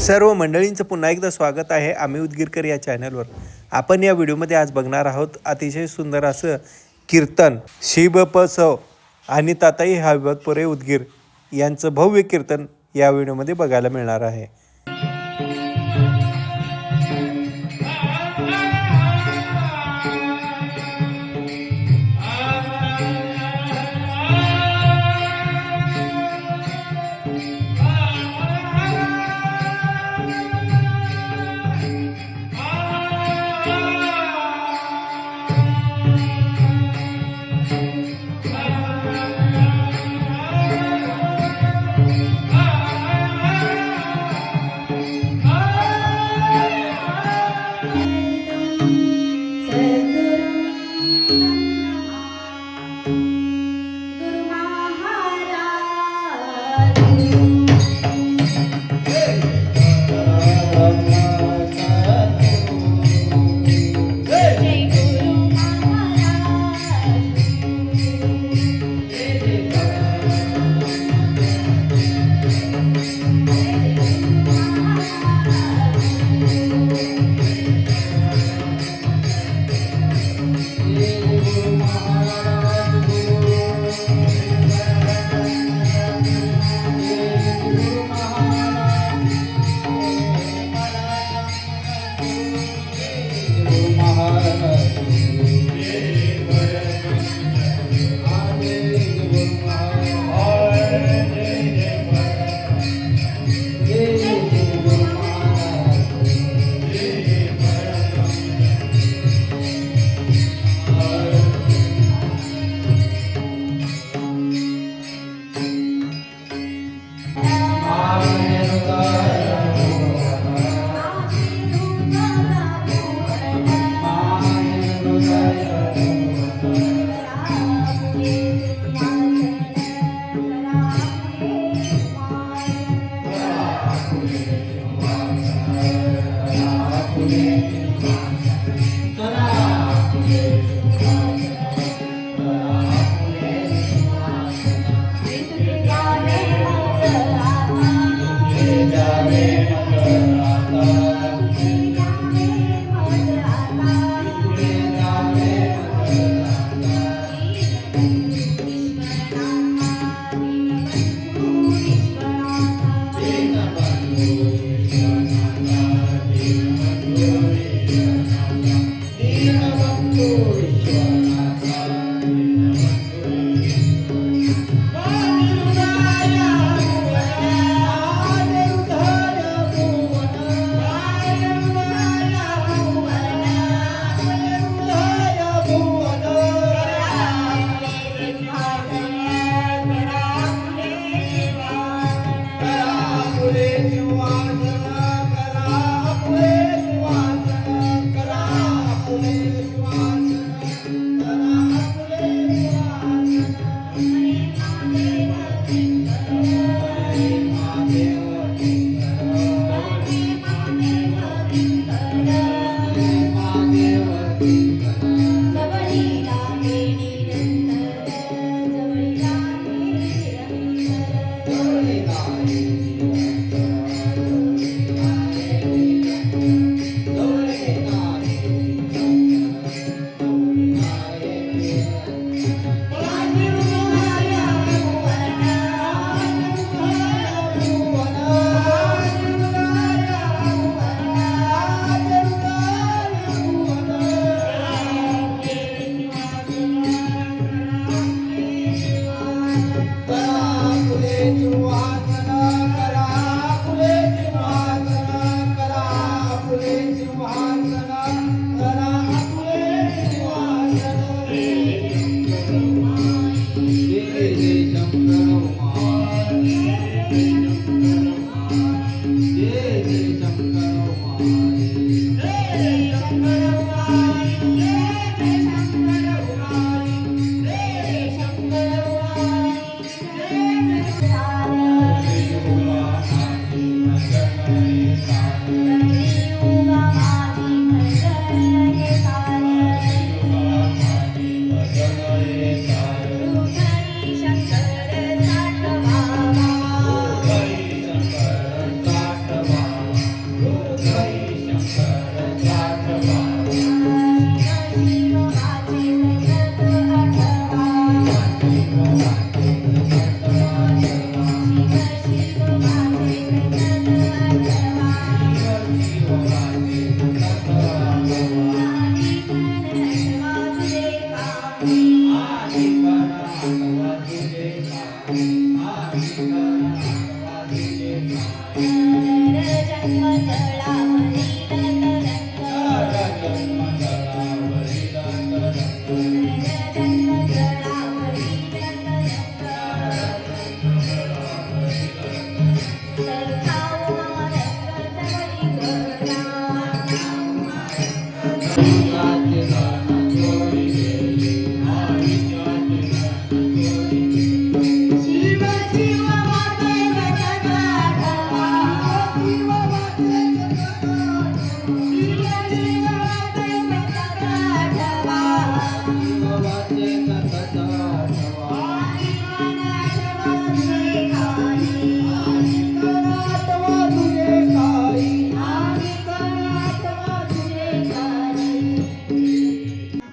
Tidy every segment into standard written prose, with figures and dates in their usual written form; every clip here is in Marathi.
सर्व मंडळींचं पुन्हा एकदा स्वागत आहे आम्ही उदगीरकर या चॅनलवर। आपण या व्हिडिओमध्ये आज बघणार आहोत अतिशय सुंदर असं कीर्तन शिबपसव आणि ताताई हळवदपुरे उदगीर यांचं भव्य कीर्तन या व्हिडिओमध्ये बघायला मिळणार आहे।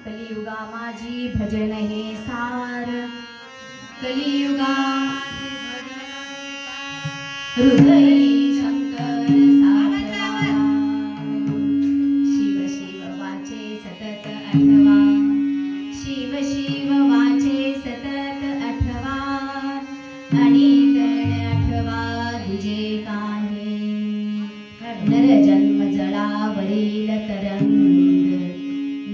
कलियुगा माझी भजन हे सार, कलियुगा हृदयी शंकर साधवा, शिव शिव वाचे सतत आठवा, शिव शिव वाचे सतत आठवा, आणि गण आठवा तुझे काही, नर जन्म जळावरील तरंग,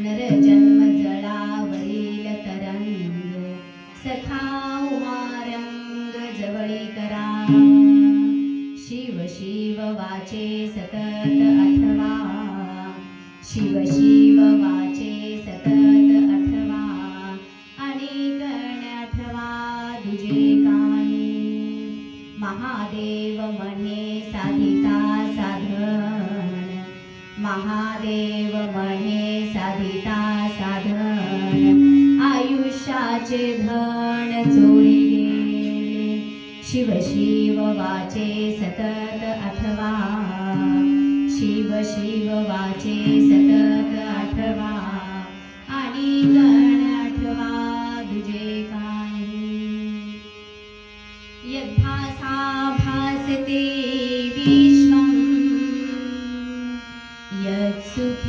नर जन्म जळावरील तरंग, सखा उमारंग जवळी करा, शिव शिव वाचे सतत आठवा, शिव शिव वाचे सतत आठवा, आणि गण आठवा तुझे काही, महादेव म्हणे साधिता साधन, महादेव म्हणे साधिता साधन, आयुष्याचे धन चोरी गेले, शिव शिव वाचे सतत आठवा, शिव शिव वाचे सतत आठवा, आणि गण आठवा तुझे काही, यद्भासा भासते विश्वम् यत्सुखेनानुमोदते,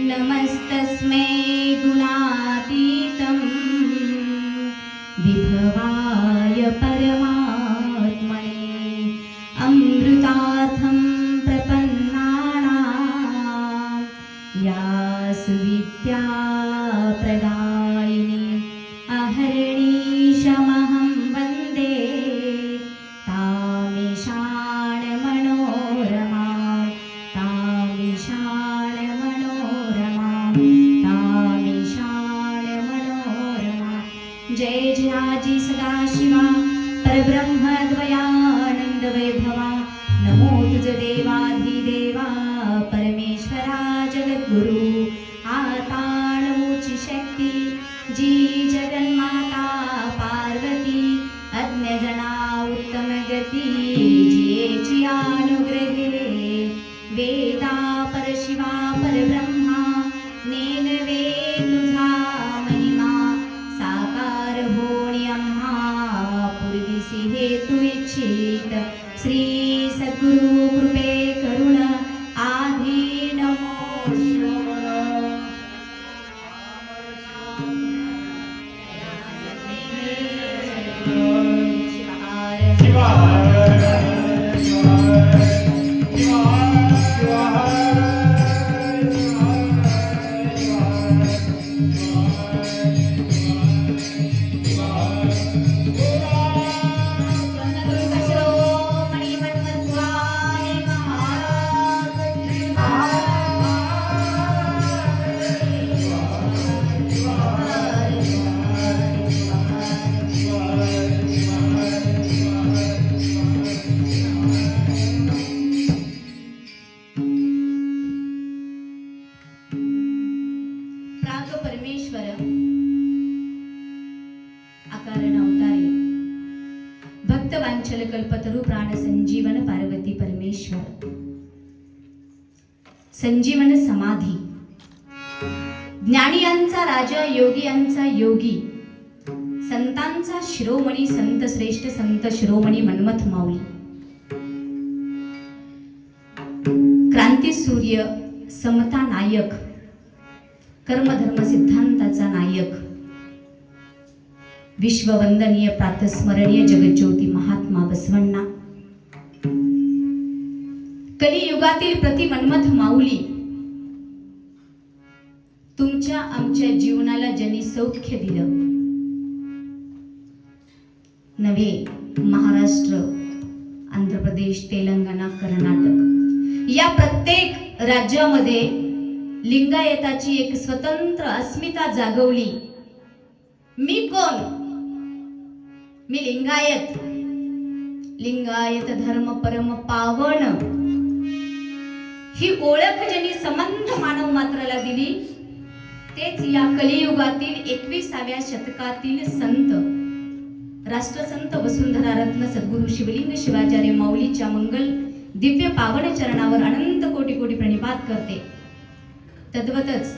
नमस्तस्मै गुणातीतं विभवाय परमात्मने, अमृतार्थं प्रपन्नानां या सुविद्या प्रदायिनी, अहर्निशमहं वन्दे तामीशान मनोरमा, तामीशान मनोरमा, तामीशान मनोरमा, जय जयाजी सदाशिवा परब्रह्म द्वयानंद वैभवा, नमो तुझ देवाधिदेवा परमेश्वरा जगद्गुरु, आता नमोची शक्ती जी जगन्माता पार्वती, अज्ञजना उत्तम गती जियेची अनुग्रहे, वेदा परशिवा परब्रह्मा नेनवे तुझा महिमा, साकार होणी आम्हा पूर्वीसी हेतू इच्छित, श्री सद्गुरु कृपे करुण आधी नमो परमेश्वर अकारण अवतारी भक्तवांचल कल्पतरू प्राण संजीवन पार्वती परमेश्वर संजीवन समाधी ज्ञानियांचा राजा योगियांचा योगी संतांचा शिरोमणी संत श्रेष्ठ संत शिरोमणी मन्मथ माऊली क्रांती सूर्य समता नायक कर्मधर्म सिद्धांताचा नायक विश्ववंदनीय प्रातस्मरणीय जगज्योती महात्मा बसवण्ण कलियुगातील प्रतिमन्मथ माऊली, तुमच्या आमच्या जीवनाला ज्यांनी सौख्य दिलं, नव्हे महाराष्ट्र, आंध्र प्रदेश, तेलंगणा, कर्नाटक या प्रत्येक राज्यामध्ये लिंगायताची एक स्वतंत्र अस्मिता जागवली. मी कोण? मी लिंगायत. लिंगायत धर्म परम पावन ही ओळख ज्यांनी समंत मानव मात्राला दिली, तेच या कलियुगातील 21व्या शतकातील संत, राष्ट्रसंत वसुंधरा रत्न सद्गुरु शिवलिंग शिवाचार्य माऊलीच्या मंगल दिव्य पावन चरणावर अनंत कोटी कोटी प्रणिपात करते. तद्वतच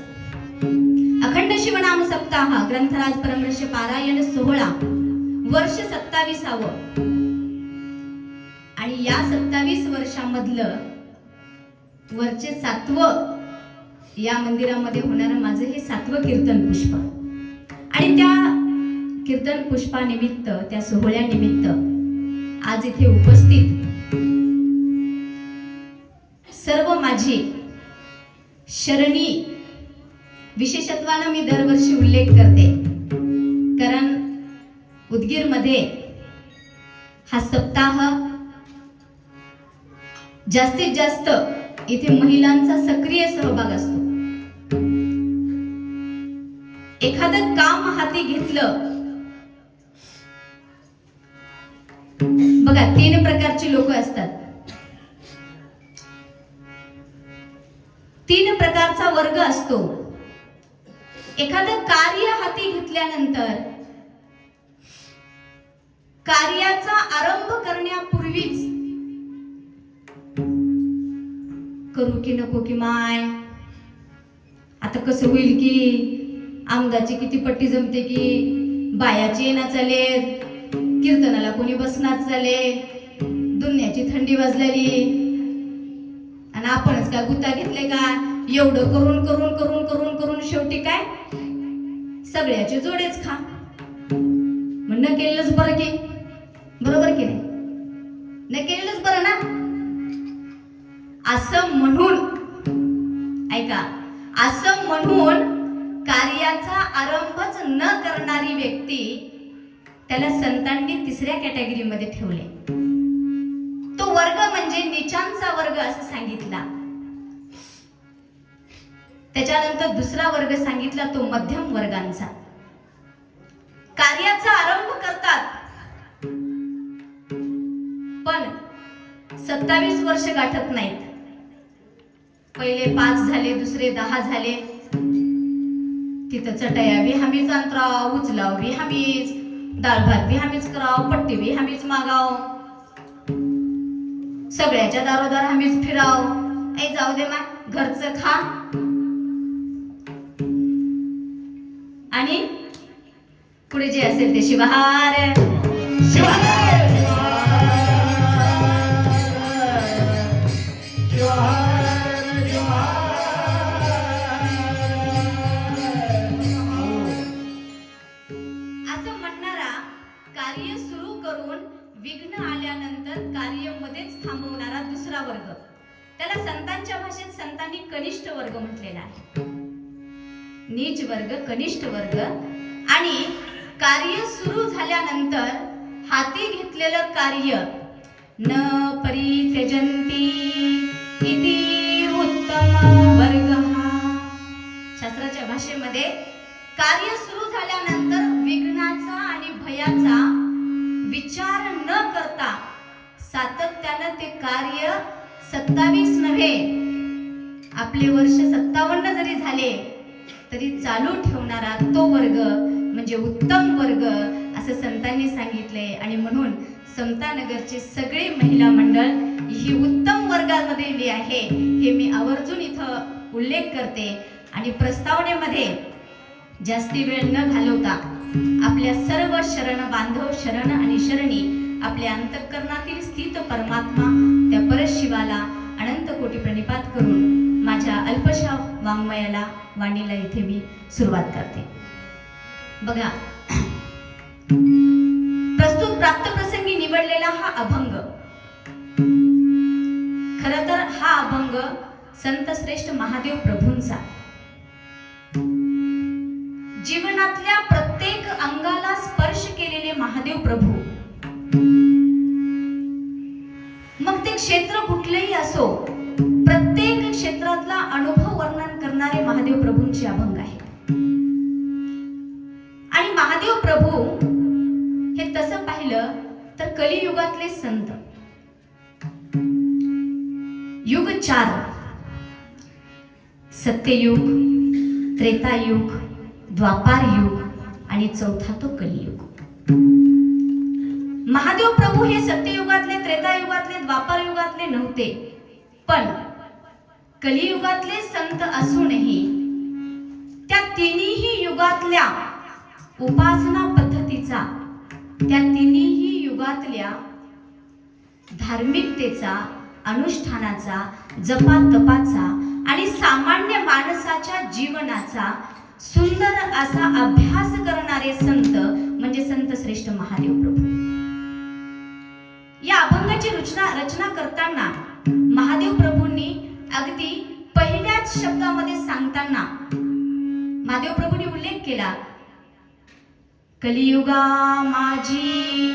अखंड शिवनाम सप्ताह ग्रंथराज परमर्ष पारायण सोहळा वर्ष 27वे आणि या 27 वर्षांमधलं वरचे 7वं या मंदिरामध्ये होणारं माझं हे 7वं कीर्तन पुष्प. आणि त्या कीर्तन पुष्पानिमित्त, त्या सोहळ्यानिमित्त आज इथे उपस्थित सर्व माझी शरणी, विशेषत्वानं मी दरवर्षी उल्लेख करते, कारण उदगीरमध्ये हा सप्ताह जास्तीत जास्त इथे महिलांचा सक्रिय सहभाग असतो. एखादं काम हाती घेतलं, बघा 3 प्रकारची लोक असतात. 3 प्रकारचा वर्ग असतो. एखादं कार्य हाती घेतल्यानंतर कार्याचा आरंभ करण्यापूर्वीच करू की नको की माय, आता कसं होईल की आमदाची किती पट्टी जमते की बायाची येणार चाले, कीर्तनाला कोणी बसणार चाले, दुनियाची थंडी वाजलेली आणि आपणच काय गुत्ता घेतले का, एवढं करून करून करून करून करून शेवटी काय सगळ्याचे जोडेच खा. म्हणणं केलेलंच बरं की, बरोबर की नाही? न केलेलंच बरं ना. असं म्हणून, ऐका, असं म्हणून कार्याचा आरंभच न करणारी व्यक्ती, त्याला संतांनी 3ऱ्या कॅटेगरीमध्ये ठेवले. तो वर्ग म्हणजे नीचांचा वर्ग असं सांगितला. त्याच्यानंतर 2रा वर्ग सांगितला, तो मध्यम वर्गांचा. कार्याचा आरंभ करतात पण 27 वर्ष गाठत नाहीत. पहिले 5 झाले, दुसरे 10 झाले, तिथं चटया बी हमीच अंतराव, उचलाव बी हमीच, डाळ भात बी हमीच कराव, पट्टी बी हमीच मागाव, सगळ्याच्या दारोदार हमीच फिराव. ए जाऊ दे मा, घरचं खा. आणि पुढे जे असेल ते शिवहार शिवहार. असं म्हणणारा, कार्य सुरू करून विघ्न आल्यानंतर कार्य मध्येच थांबवणारा 2रा वर्ग, त्याला संतांच्या भाषेत संतांनी कनिष्ठ वर्ग म्हटलेला आहे. नीच वर्ग, कनिष्ठ वर्ग. आणि कार्य सुरू झाल्यानंतर हाती घेतलेलं कार्य न परित्यजन्ति इति उत्तम वर्ग. शास्त्राच्या भाषेमध्ये कार्य सुरू झाल्यानंतर विघ्नाचा आणि भयाचा विचार न करता सातत्यानं ते कार्य 27 नव्हे, आपले वर्ष 57 जरी झाले तरी चालू ठेवणारा तो वर्ग म्हणजे उत्तम वर्ग असं संतांनी सांगितले. आणि म्हणून समतानगरचे सगळे महिला मंडळ ही उत्तम वर्गामध्ये आहे, हे मी आवर्जून इथं उल्लेख करते. आणि प्रस्तावनेमध्ये जास्ती वेळ न घालवता आपल्या सर्व शरण बांधव, शरण आणि शरणी, आपल्या अंतःकरणातील स्थित परमात्मा त्या परशिवाला अनंत कोटी प्रणिपात करून माझ्या अल्पशा वाङ्मयाला, वाणीला इथे मी सुरुवात करते. बघा, प्रस्तुत प्राप्त प्रसंगी निवडलेला हा अभंग, खरं तर हा अभंग संत श्रेष्ठ महादेव प्रभूंचा. जीवनातल्या प्रत्येक अंगाला स्पर्श केलेले महादेव प्रभू, मग ते क्षेत्र कुठलेही असो, प्रत्येक क्षेत्रातला अनुभव वर्णन करणारे महादेव प्रभूंचे अभंग आहेत. आणि महादेव प्रभू हे तसं पाहिलं तर कलियुगातले संत. युग 4, सत्ययुग, त्रेतायुग, द्वापार युग आणि चौथा तो कलियुग. महादेव प्रभू हे सत्ययुगातले, त्रेतायुगातले, द्वापार युगातले नव्हते, पण कलियुगातले संत असूनही त्या तिन्ही युगातल्या उपासना पद्धतीचा, त्या तिन्ही युगातल्या धार्मिकतेचा, अनुष्ठानाचा, जपातपाचा आणि सामान्य माणसाच्या जीवनाचा सुंदर असा अभ्यास करणारे संत म्हणजे संत श्रेष्ठ महादेव प्रभू. या अभंगाची रचना करताना महादेव प्रभूंनी अगदी पहिल्याच शब्दामध्ये सांगताना महादेव प्रभूंनी उल्लेख केला, कलियुगा माझी.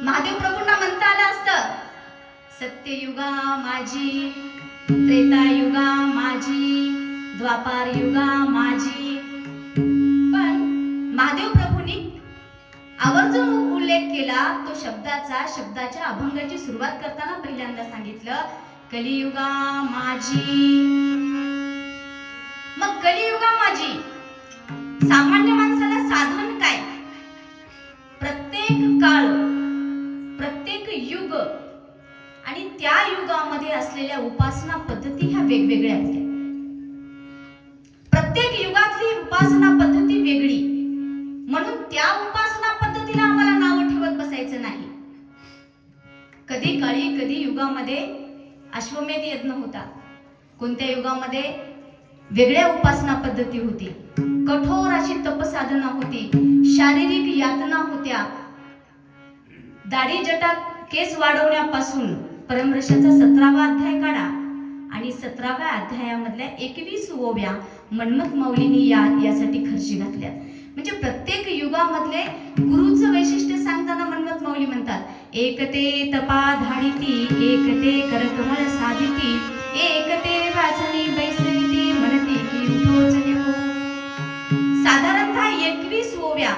महादेव प्रभूंना म्हणता आलं असतं सत्ययुगा माझी, त्रेतायुगा माझी, द्वापार युगा माझी, पण महादेव प्रभूंनी आवर्जून उल्लेख केला तो शब्दाच्या अभंगाची सुरुवात करताना पहिल्यांदा सांगितलं कलियुगा माझी. मग कलियुगा माझी, सामान्य माणसाला साधन काय? प्रत्येक काळ, प्रत्येक युग आणि त्या युगामध्ये असलेल्या उपासना पद्धती ह्या वेगवेगळ्या होत्या. प्रत्येक युगातली उपासना पद्धती वेगळी, म्हणून त्या उपासना पद्धतीला आम्हाला नाव ठेवत बसायचं नाही. कधी काळी, कधी युगामध्ये अश्वमेध यज्ञ होता, कोणत्या युगामध्ये वेगळ्या उपासना पद्धती होती, कठोर अशी तपसाधना होती, शारीरिक यातना होत्या. दाढी जटा केस वाढवण्यापासून परमर्षाचा 17वा अध्याय काढा आणि 17व्या अध्यायामधल्या 21 ओव्या मन्मथ माऊलींनी यासाठी खर्ची घातल्या. म्हणजे प्रत्येक युगामधले गुरुचं वैशिष्ट्य सांगताना मन्मथ माऊली म्हणतात, एकते तपा धाडिती, एकते करकमळ साधिती, एकते वाचनी बैसविती, म्हणती की उठोच निघो. साधारणतः 21 ओव्या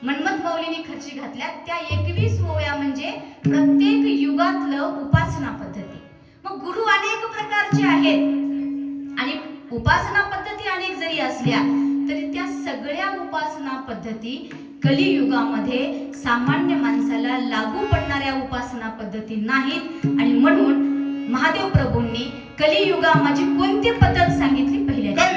मन्मथ माऊलींनी खर्ची घातल्या. त्या 21 ओव्या म्हणजे प्रत्येक युगातलं उपासना पद्धती. मग गुरु अनेक प्रकारचे आहेत आणि उपासना पद्धती अनेक जरी असल्या तरी त्या सगळ्या उपासना पद्धती कलियुगामध्ये सामान्य माणसाला लागू पडणाऱ्या उपासना पद्धती नाहीत. आणि म्हणून महादेव प्रभूंनी कलियुगा माझी कोणती पद्धत सांगितली? पहिल्या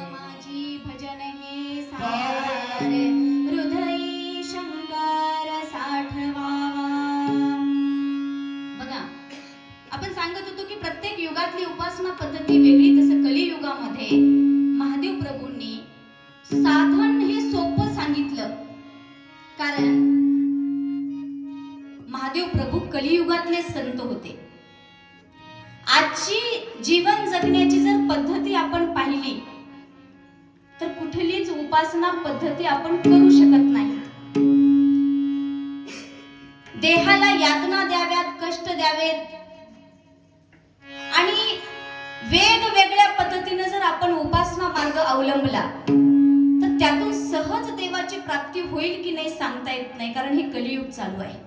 माझी भजन हे सारे हृदयी शंकर साठवावा. बघा, आपण सांगत होतो की प्रत्येक युगातली उपासना पद्धती वेगळी. तसं कलियुगामध्ये महादेव प्रभूंनी साधन हे सोपं सांगितलं, कारण महादेव प्रभू कलियुगातले संत होते. आजची जीवन जगण्याची जर पद्धती आपण पाहिली तर कुठलीच उपासना पद्धती आपण करू शकत नाही. देहाला यातना द्याव्यात, कष्ट द्यावेत आणि वेगवेगळ्या पद्धतीने जर आपण उपासना मार्ग अवलंबला तर त्यातून सहज देवाची प्राप्ती होईल की नाही सांगता येत नाही, कारण हे कलियुग चालू आहे.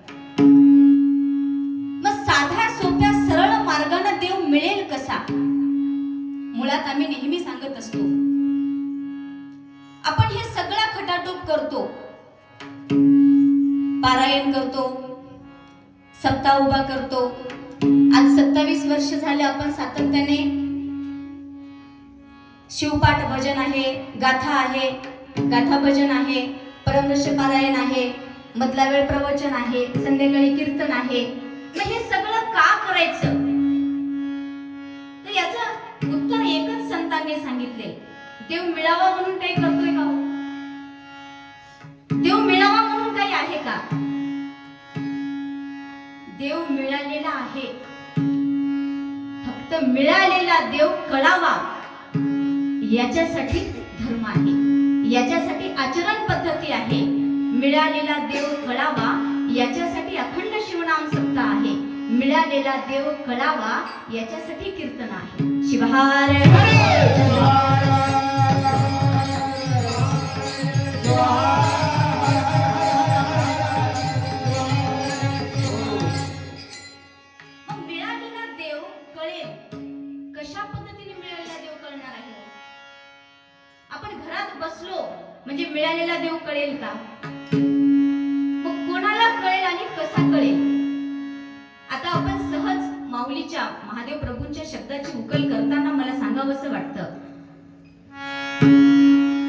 मग साध्या सोप्या सरळ मार्गाने देव मिळेल कसा? मुळात आम्ही नेहमी सांगत असतो, आपण हे सगळा खटाटोप करतो, पारायण करतो, सप्ताह उभा करतो. आज 27 वर्ष झाले आपण सातत्याने शिवपाठ भजन आहे, गाथा आहे, गाथा भजन आहे, परमदर्श पारायण आहे, मधला वेळ प्रवचन आहे, संध्याकाळी कीर्तन आहे. मग हे सगळं का करायचं? तर याचं उत्तर एकच संतांनी सांगितले, देव मिळावा म्हणून काही करतोय का? देव मिळावा म्हणून काही आहे का? देव मिळालेला आहे, फक्त मिळालेला देव कळावा याच्यासाठी धर्म आहे, याच्यासाठी आचरण पद्धती आहे. मिळालेला देव कळावा याच्यासाठी अखंड शिवनाम सप्ताह आहे. मिळालेला देव कळावा याच्यासाठी कीर्तन आहे. शिवहार मग मिळालेला देव कळेल कशा पद्धतीने? मिळालेला देव कळणार आहे. आपण घरात बसलो म्हणजे मिळालेला देव कळेल का? मग कोणाला कळेल आणि कसा कळेल? आता आपण सहज माऊलीच्या, महादेव प्रभूंच्या शब्दाची उकल करताना मला सांगावंसं वाटतं,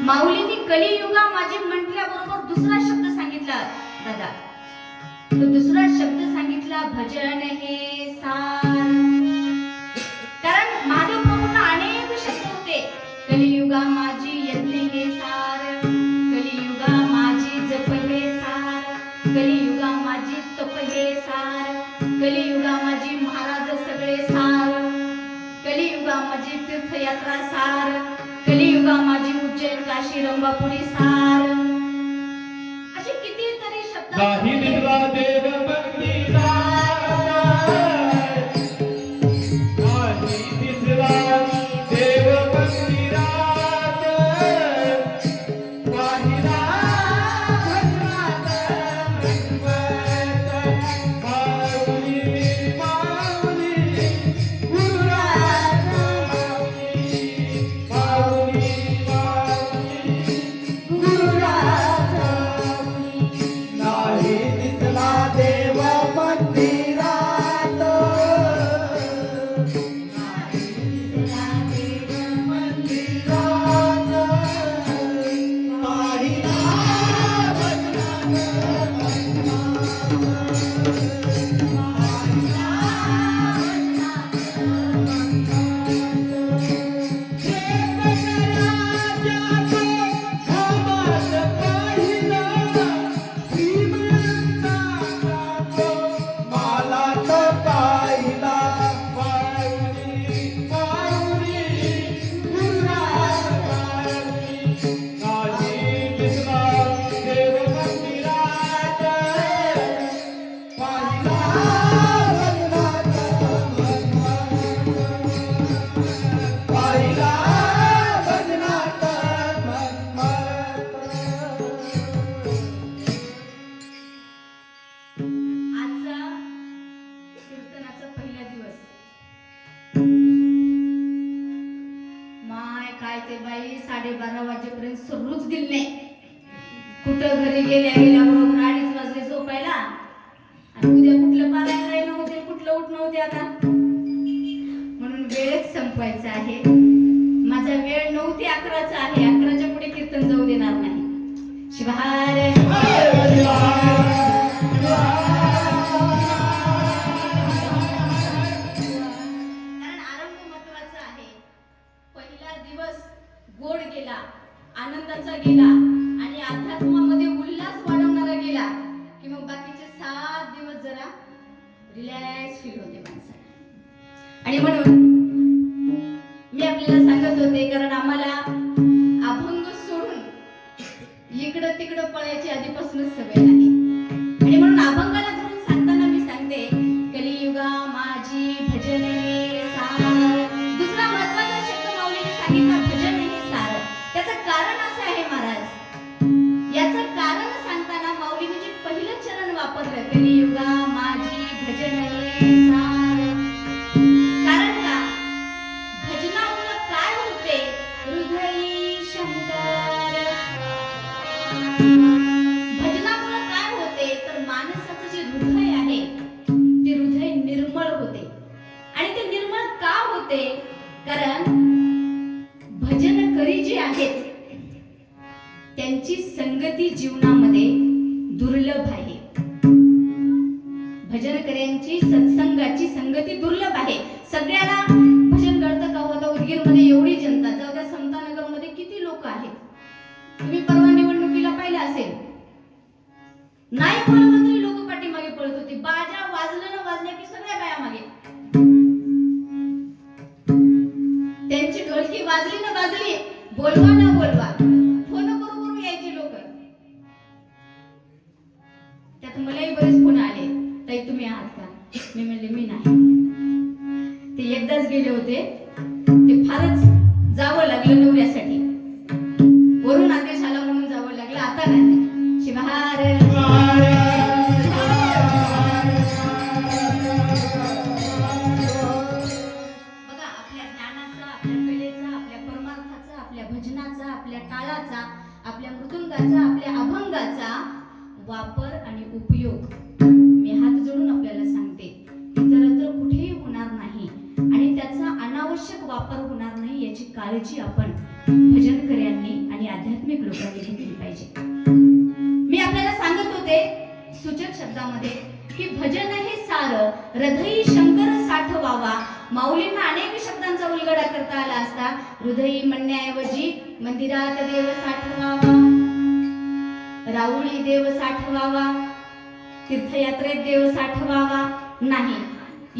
माऊलींनी कलियुगा माझी म्हटल्याबरोबर दुसरा शब्द सांगितला दादा. तो दुसरा शब्द सांगितला भजन हे सार. कारण महादेव प्रभूंना अनेक शब्द होते. कलियुगा माझी यज्ञ हे सार, कलियुगा माझी जप हे सार, कलियुगा माझी तप हे सार, कलियुगा माझी महाराज सगळे सार, कलियुगा माझी तीर्थयात्रा सार, कलियुगा माझी उज्जैन काशी रंभापुरी सार. असे कितीतरी शब्द नाही दिसला देव मंदिरात, नाही दिसला देव मंदिरात, पाहिला भगवान मनवत, माऊली माऊली गुरुराज माऊली, माऊली माऊली गुरुराज. नाही दिसला काय ते बाई 12:30 वाजेपर्यंत सुरूच दिली नाही. कुठं घरी गेल्याबरोबर 2:30 वाजले झोपायला आणि उद्या कुठलं पारायण नव्हते, कुठलं उठ नव्हते आता, म्हणून वेळच संपवायचा आहे. माझा वेळ 9 ते 11चा आहे. 11च्या पुढे कीर्तन जाऊ देणार नाही. शिवहार पहिला दिवस गोड गेला, आनंदाचा गेला आणि अध्यात्मामध्ये उल्हास वाढवणारा गेला की मग बाकीचे 7 दिवस जरा रिलॅक्स फील होते माणसाला. आणि म्हणून मी आपल्याला सांगत होते, कारण आम्हाला अभंग सोडून इकडं तिकडं पळायची आधीपासूनच सवय नाही. आणि म्हणून अभंगाला धरून सांगताना मी सांगते, कलियुगा माझी भजन हे सार. दुसरा महत्वाचा शब्द माऊलीने सांगितला, भजन हे सार. त्याचं कारण असं आहे महाराज, याचं कारण सांगताना माऊलीने जे पहिलं चरण वापरलं, कलियुगा माझी भजन हे सार. कारण का? भजनामुळे काय होते? हृदयी शंकर. भजनामुळे काय होते तर माणसाचं जे हृदय आहे ते हृदय निर्मळ होते. आणि ते निर्मळ का होते? कारण भजनकरी जे आहेत त्यांची संगती जीवनामध्ये दुर्लभ आहे. भजनकऱ्यांची सत्संगाची संगती दुर्लभ आहे. सगळ्याला भजन कळतं का होतं? उदगीरमध्ये एवढी जनता, जाऊ द्या समतानगरमध्ये किती लोक आहेत. तुम्ही परवा निवडणुकीला पाहिलं असेल, नाही बोलवलं तरी लोक पाठीमागे पळत होती. बाजा वाजलं ना वाजल्या की सगळ्या बाया मागे. त्यांची ढोलकी वाजली ना वाजली, बोलवा ना बोलवा, फोन करू यायचे लोक. त्यात मलाही बरेच फोन आले, ताई तुम्ही आहात का? मी म्हणले मी नाही. ते एकदाच गेले होते, ते फारच जावं लागलं नवऱ्यासाठी, वरून आदेश आला म्हणून जावं लागलं. आता नाही. शिवहार बघा, आपल्या ज्ञानाचा, आपल्या कलेचा, आपल्या परमार्थाचा, आपल्या भजनाचा, आपल्या टाळाचा, आपल्या मृदुंगाचा, आपल्या अभंगाचा वापर आणि उपयोग मी हात जोडून आपल्याला सांगते, इतरत्र कुठेही होणार नाही आणि त्याचा अनावश्यक वापर होणार नाही याची काळजी आपण भजनकर्यांनी आणि आध्यात्मिक लोकांनी घेतली पाहिजे. मी आपल्याला सांगत होते सूचक शब्दामध्ये की भजन हे सार, हृदयी शंकर साठवावा. माऊलींना अनेक शब्दांचा उलगडा करता आला असता. हृदयी म्हणण्याऐवजी मंदिरात देव साठवावा, राऊळी देव साठवावा, तीर्थयात्रेत देव साठवावा नाही.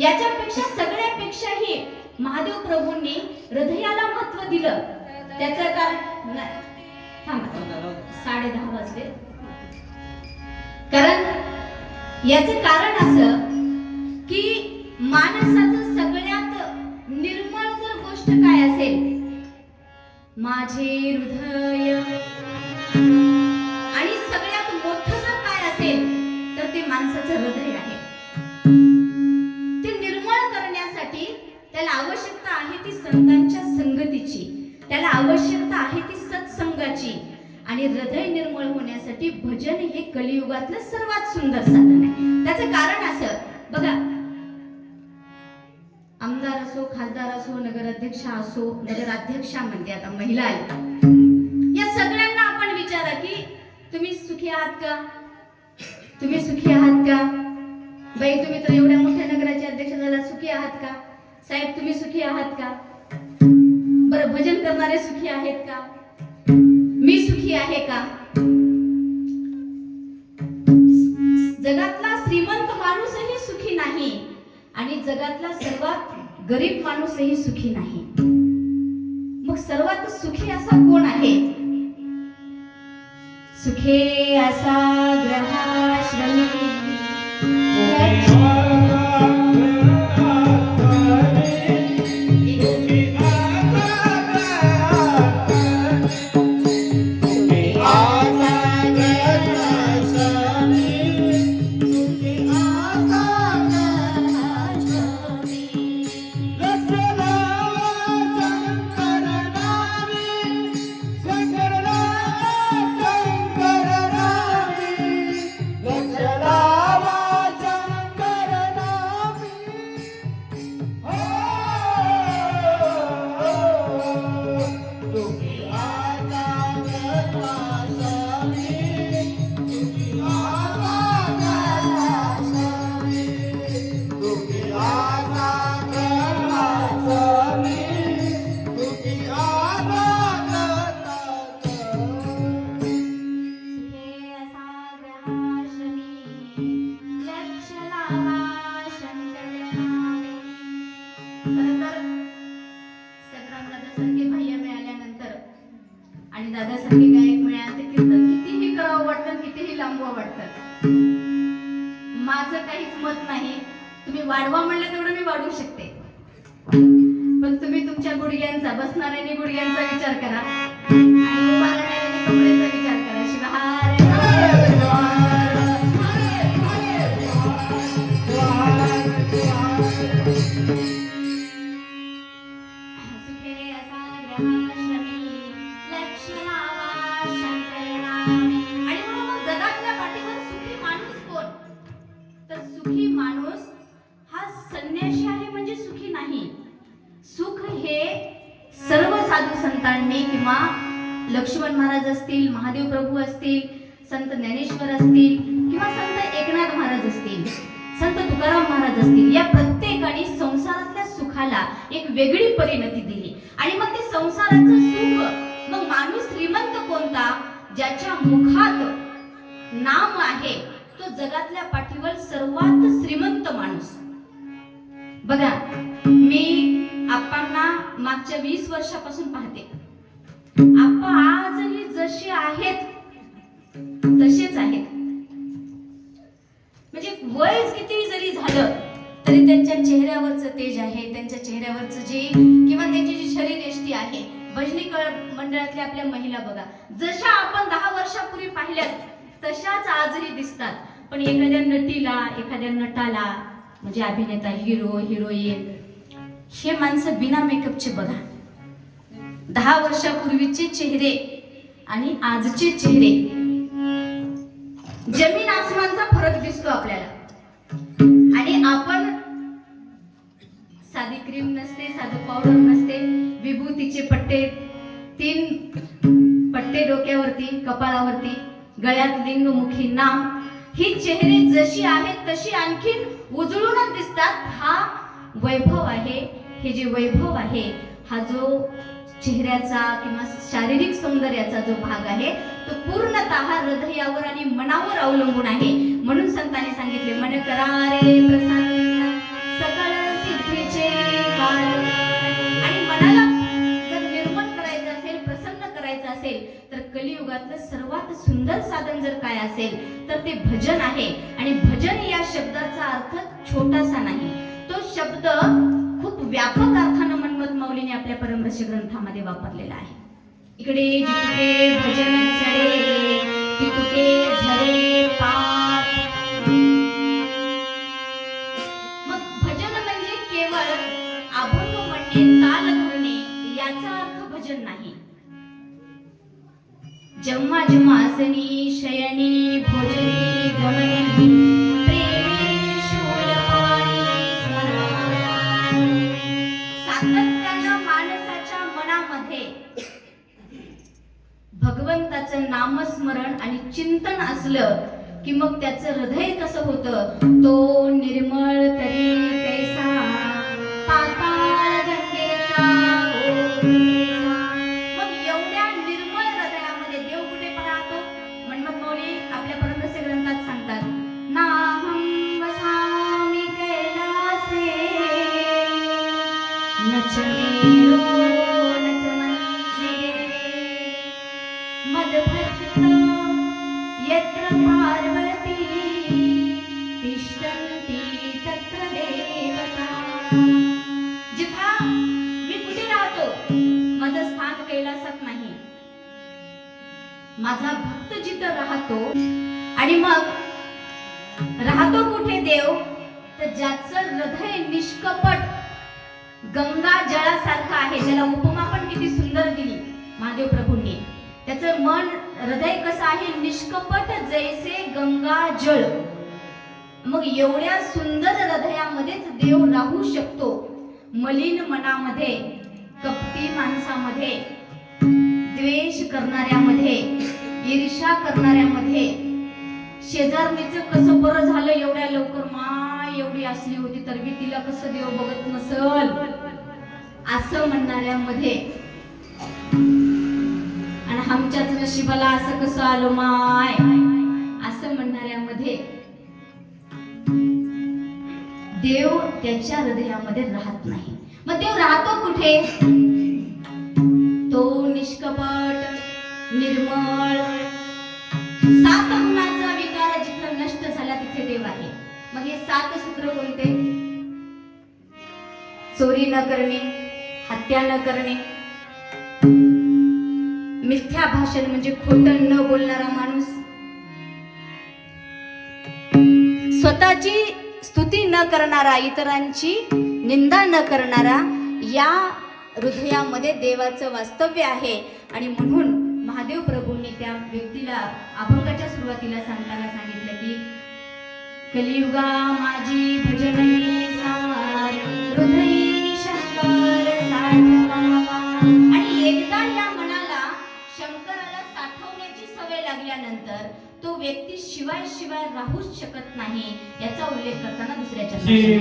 याच्यापेक्षा सगळ्यापेक्षाही महादेव प्रभूंनी हृदयाला महत्व दिलं. त्याचं कारण थांबा, 10:30 वाजले. कारण याचं कारण असं की माणसाचं सगळ्यात निर्मळ जर गोष्ट काय असेल, माझे हृदय, आणि सगळ्यात मोठं जर काय असेल तर ते माणसाचं हृदय आहे. ते निर्मळ करण्यासाठी त्याला आवश्यकता आहे ती संतांच्या संगतीची, त्याला आवश्यकता आहे ती सत्संगाची. आणि हृदय निर्मळ होण्यासाठी भजन हे कलियुगातलं सर्वात सुंदर साधन आहे. त्याचं कारण असं बघा, आमदार असो, खासदार असो, नगराध्यक्ष असो, नगराध्यक्षा म्हणते आता महिला आहे, या सगळ्यांना आपण विचारा की तुम्ही सुखी आहात का? तुम्ही सुखी आहात का? बाई तुम्ही तर एवढ्या मोठ्या नगराचे अध्यक्ष झाला, सुखी आहात का? साहेब तुम्ही सुखी आहात का? बरं, भजन करणारे सुखी आहेत का? मी सुखी आहे का? जगातला श्रीमंत माणूसही सुखी नाही आणि जगातला सर्वात गरीब माणूसही सुखी नाही. मग सर्वात सुखी असा कोण आहे? सुखे असा ग्रहाश्रमी दादासारखे गायक मिळाले ते कीर्तन कितीही करावं वाटतं, कितीही लांबवावं वाटतं. माझं काहीच मत नाही. तुम्ही वाढवा म्हणलं तेवढं मी वाढवू शकते, पण तुम्ही तुमच्या गुडघ्यांचा, बसणाऱ्यांनी गुडघ्यांचा विचार करा आणि उभा राहणाऱ्यांनी कमरेचा विचार करा. शिवाय सुखे असा ग्रहाश्रमी लक्ष लावा शंकरनामी. आणि म्हणून मग जगातल्या पाठीवर सुखी माणूस कोण? तर सुखी माणूस हा संन्यासी आहे म्हणजे सुखी नाही. सुख हे सर्व साधू संतांनी किंवा लक्ष्मण महाराज असतील, महादेव प्रभू असतील, संत ज्ञानेश्वर असतील किंवा संत एकनाथ महाराज असतील, संत तुकाराम महाराज असतील, या प्रत्येकाने संसारातल्या सुखाला एक वेगळी परिणती दिली. आणि मग ते संसाराचं सुख, मग माणूस श्रीमंत कोणता? ज्याच्या मुखात नाम आहे तो जगातल्या पाठीवर सर्वात श्रीमंत माणूस. बघा, मी आप्पांना मागच्या 20 वर्षापासून पाहते. आप्पा आजही जसे आहेत तसेच आहेत. म्हणजे वय किती जरी झालं तरी त्यांच्या चेहऱ्यावरचं तेज आहे, त्यांच्या चेहऱ्यावरचं जे किंवा त्यांची जी शरीरयष्टी आहे. भजनी मंडळातल्या आपल्या महिला बघा, जशा आपण 10 वर्षापूर्वी पाहिल्यात तशाच आजही दिसतात. पण एखाद्या नटीला, एखाद्या नटाला म्हणजे अभिनेता, हिरो, हिरोईन, हे माणसं बिना मेकअपचे बघा, 10 वर्षापूर्वीचे चेहरे आणि आजचे चेहरे, जमीन आसमानचा फरक दिसतो आपल्याला. आणि आपण साधी क्रीम नसते, साधं पावडर नसते, विभूतीचे पट्टे, 3 पट्टे डोक्यावरती, कपाळावरती, गळ्यात लिंगमुखी नाम, ही चेहरे जशी आहेत तशी आणखीन उजळूनच दिसतात. हा वैभव आहे. हे जे वैभव आहे, हा जो चेहऱ्याचा किंवा शारीरिक सौंदर्याचा जो भाग आहे तो पूर्णतः हृदयावर आणि मनावर अवलंबून आहे. म्हणून संतांनी सांगितले, मन करा रे प्रसन्न सकळ सिद्धीचे कारण. आणि मनाला जर निर्मळ करायचं असेल, प्रसन्न करायचं असेल, तर कलियुगातलं सर्वात सुंदर साधन जर काय असेल तर ते भजन आहे. आणि भजन या शब्दाचा अर्थ छोटासा नाही, तो शब्द खूप व्यापक अर्थानं मनमत माऊलीने आपल्या परमरहस्य ग्रंथामध्ये वापरलेला आहे. इकडे जितके भजन चढे तितके झरे पाप. मग भजन म्हणजे केवळ अभंग म्हणणे, ताल धरणे याचा अर्थ भजन नाही. जम्मा जमासनी शयनी भोजनी गमनी प्रेमी शूलपाणी स्मरणानी. सातत्यानं माणसाच्या मनामध्ये भगवंताचं नामस्मरण आणि चिंतन असलं की मग त्याचं हृदय कसं होतं? तो निर्मळ तरी कैसा पाताळ गंगेचा ओझेचा. मग एवढ्या निर्मळ हृदयामध्ये देव कुठे राहतो? मनमत माऊली आपल्या परमरहस्य ग्रंथात सांगतात, नाहं वसामि कैलासे न च वीरो न च मंदिरे मदभक्त यत्र पार्वती तिष्ठन्ति तत्र देवता. जिथा मी कुठे राहतो? माझं स्थान कैलासात नाही, माझा भक्त जिथं राहतो. आणि मग राहतो कुठे देव? तर ज्याचं हृदय निष्कपट गंगा जळासारखं आहे. ज्याला उपमा पण किती सुंदर दिली महादेव प्रभूंनी. त्याचं मन, हृदय कसं आहे? निष्कपट जैसे गंगा जळ. मग एवढ्या सुंदर हृदयामध्येच देव राहू शकतो. मलिन मनामध्ये, कपटी माणसामध्ये, द्वेष करणाऱ्यामध्ये, ईर्ष्या करणाऱ्यामध्ये, शेजारणीचं कसं बरं झालं एवढ्या लवकर, माय एवढी असली होती तर मी तिला कसं देव बघत नसल असं म्हणणाऱ्यामध्ये, आणि आमच्याच नशिबाला असं कसं आलो माय असं म्हणणाऱ्यामध्ये देव त्याच्या हृदयामध्ये राहत नाही. मग देव राहतो कुठे? तो निष्कपट निर्मळ, सात गुणांचा विकार जिथं नष्ट झाला तिथे देव आहे. मग हे 7 सूत्र कोणते? चोरी न करणे, हत्या न करणे, मिथ्या भाषण म्हणजे खोटं न बोलणारा माणूस, स्वतःची स्तुती न करणारा, इतरांची निंदा न करणारा, या हृदयामध्ये देवाचं वास्तव्य आहे. आणि म्हणून महादेव प्रभूंनी त्या व्यक्तीला अभंगाच्या सुरुवातीला सांगताना सांगितलं की कलियुगा माझी भजनही सार, हृदयी शंकर साठवावा. आणि एकदा या मनाला शंकराला साठवण्याची सवय लागल्यानंतर तो व्यक्ती शिवाय राहूच शकत नाही. याचा उल्लेख करताना दुसऱ्या चरणात शिव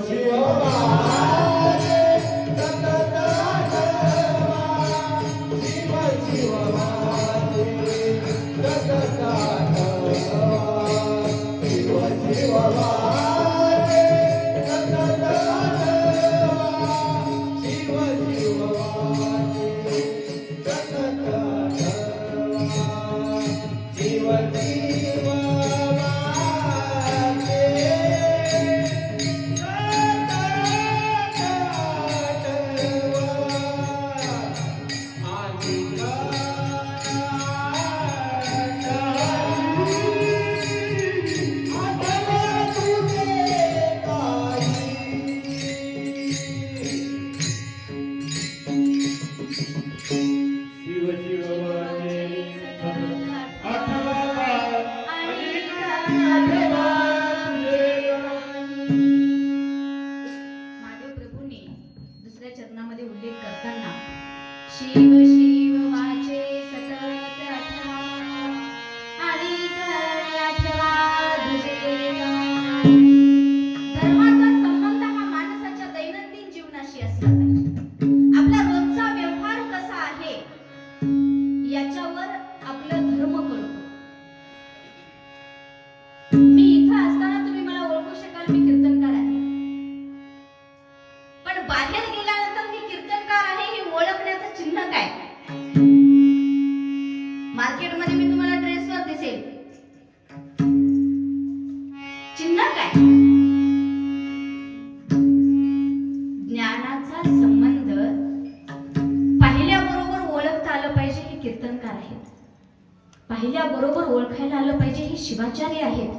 शिव वाटे शिव शिव आणि कराटवा महादेव प्रभूंनी दुसऱ्या चरणामध्ये उल्लेख करताना शिव शिव वाचे सतत आठवा आणि कर आठवा दुसरे गाण. धर्माचा संबंध हा माणसाच्या दैनंदिन जीवनाशी असला पाहिजे. आपला रोजचा व्यवहार कसा आहे याच्यावर आपलं धर्म कळतो. मी इथं असताना तुम्ही मला ओळखू शकाल, मी कीर्तनकार आहे. पण बाहेर गेल्यानंतर मी कीर्तनकार आहे हे ओळखण्याचं चिन्ह काय? मार्केटमध्ये मी तुम्हाला ड्रेसवर दिसेल, चिन्ह काय? ज्ञानाचा संबंध पाहिल्याबरोबर ओळखता आलं पाहिजे की कीर्तनकार आहेत. पाहिल्याबरोबर ओळखायला आलं पाहिजे हे शिवाचार्य आहेत.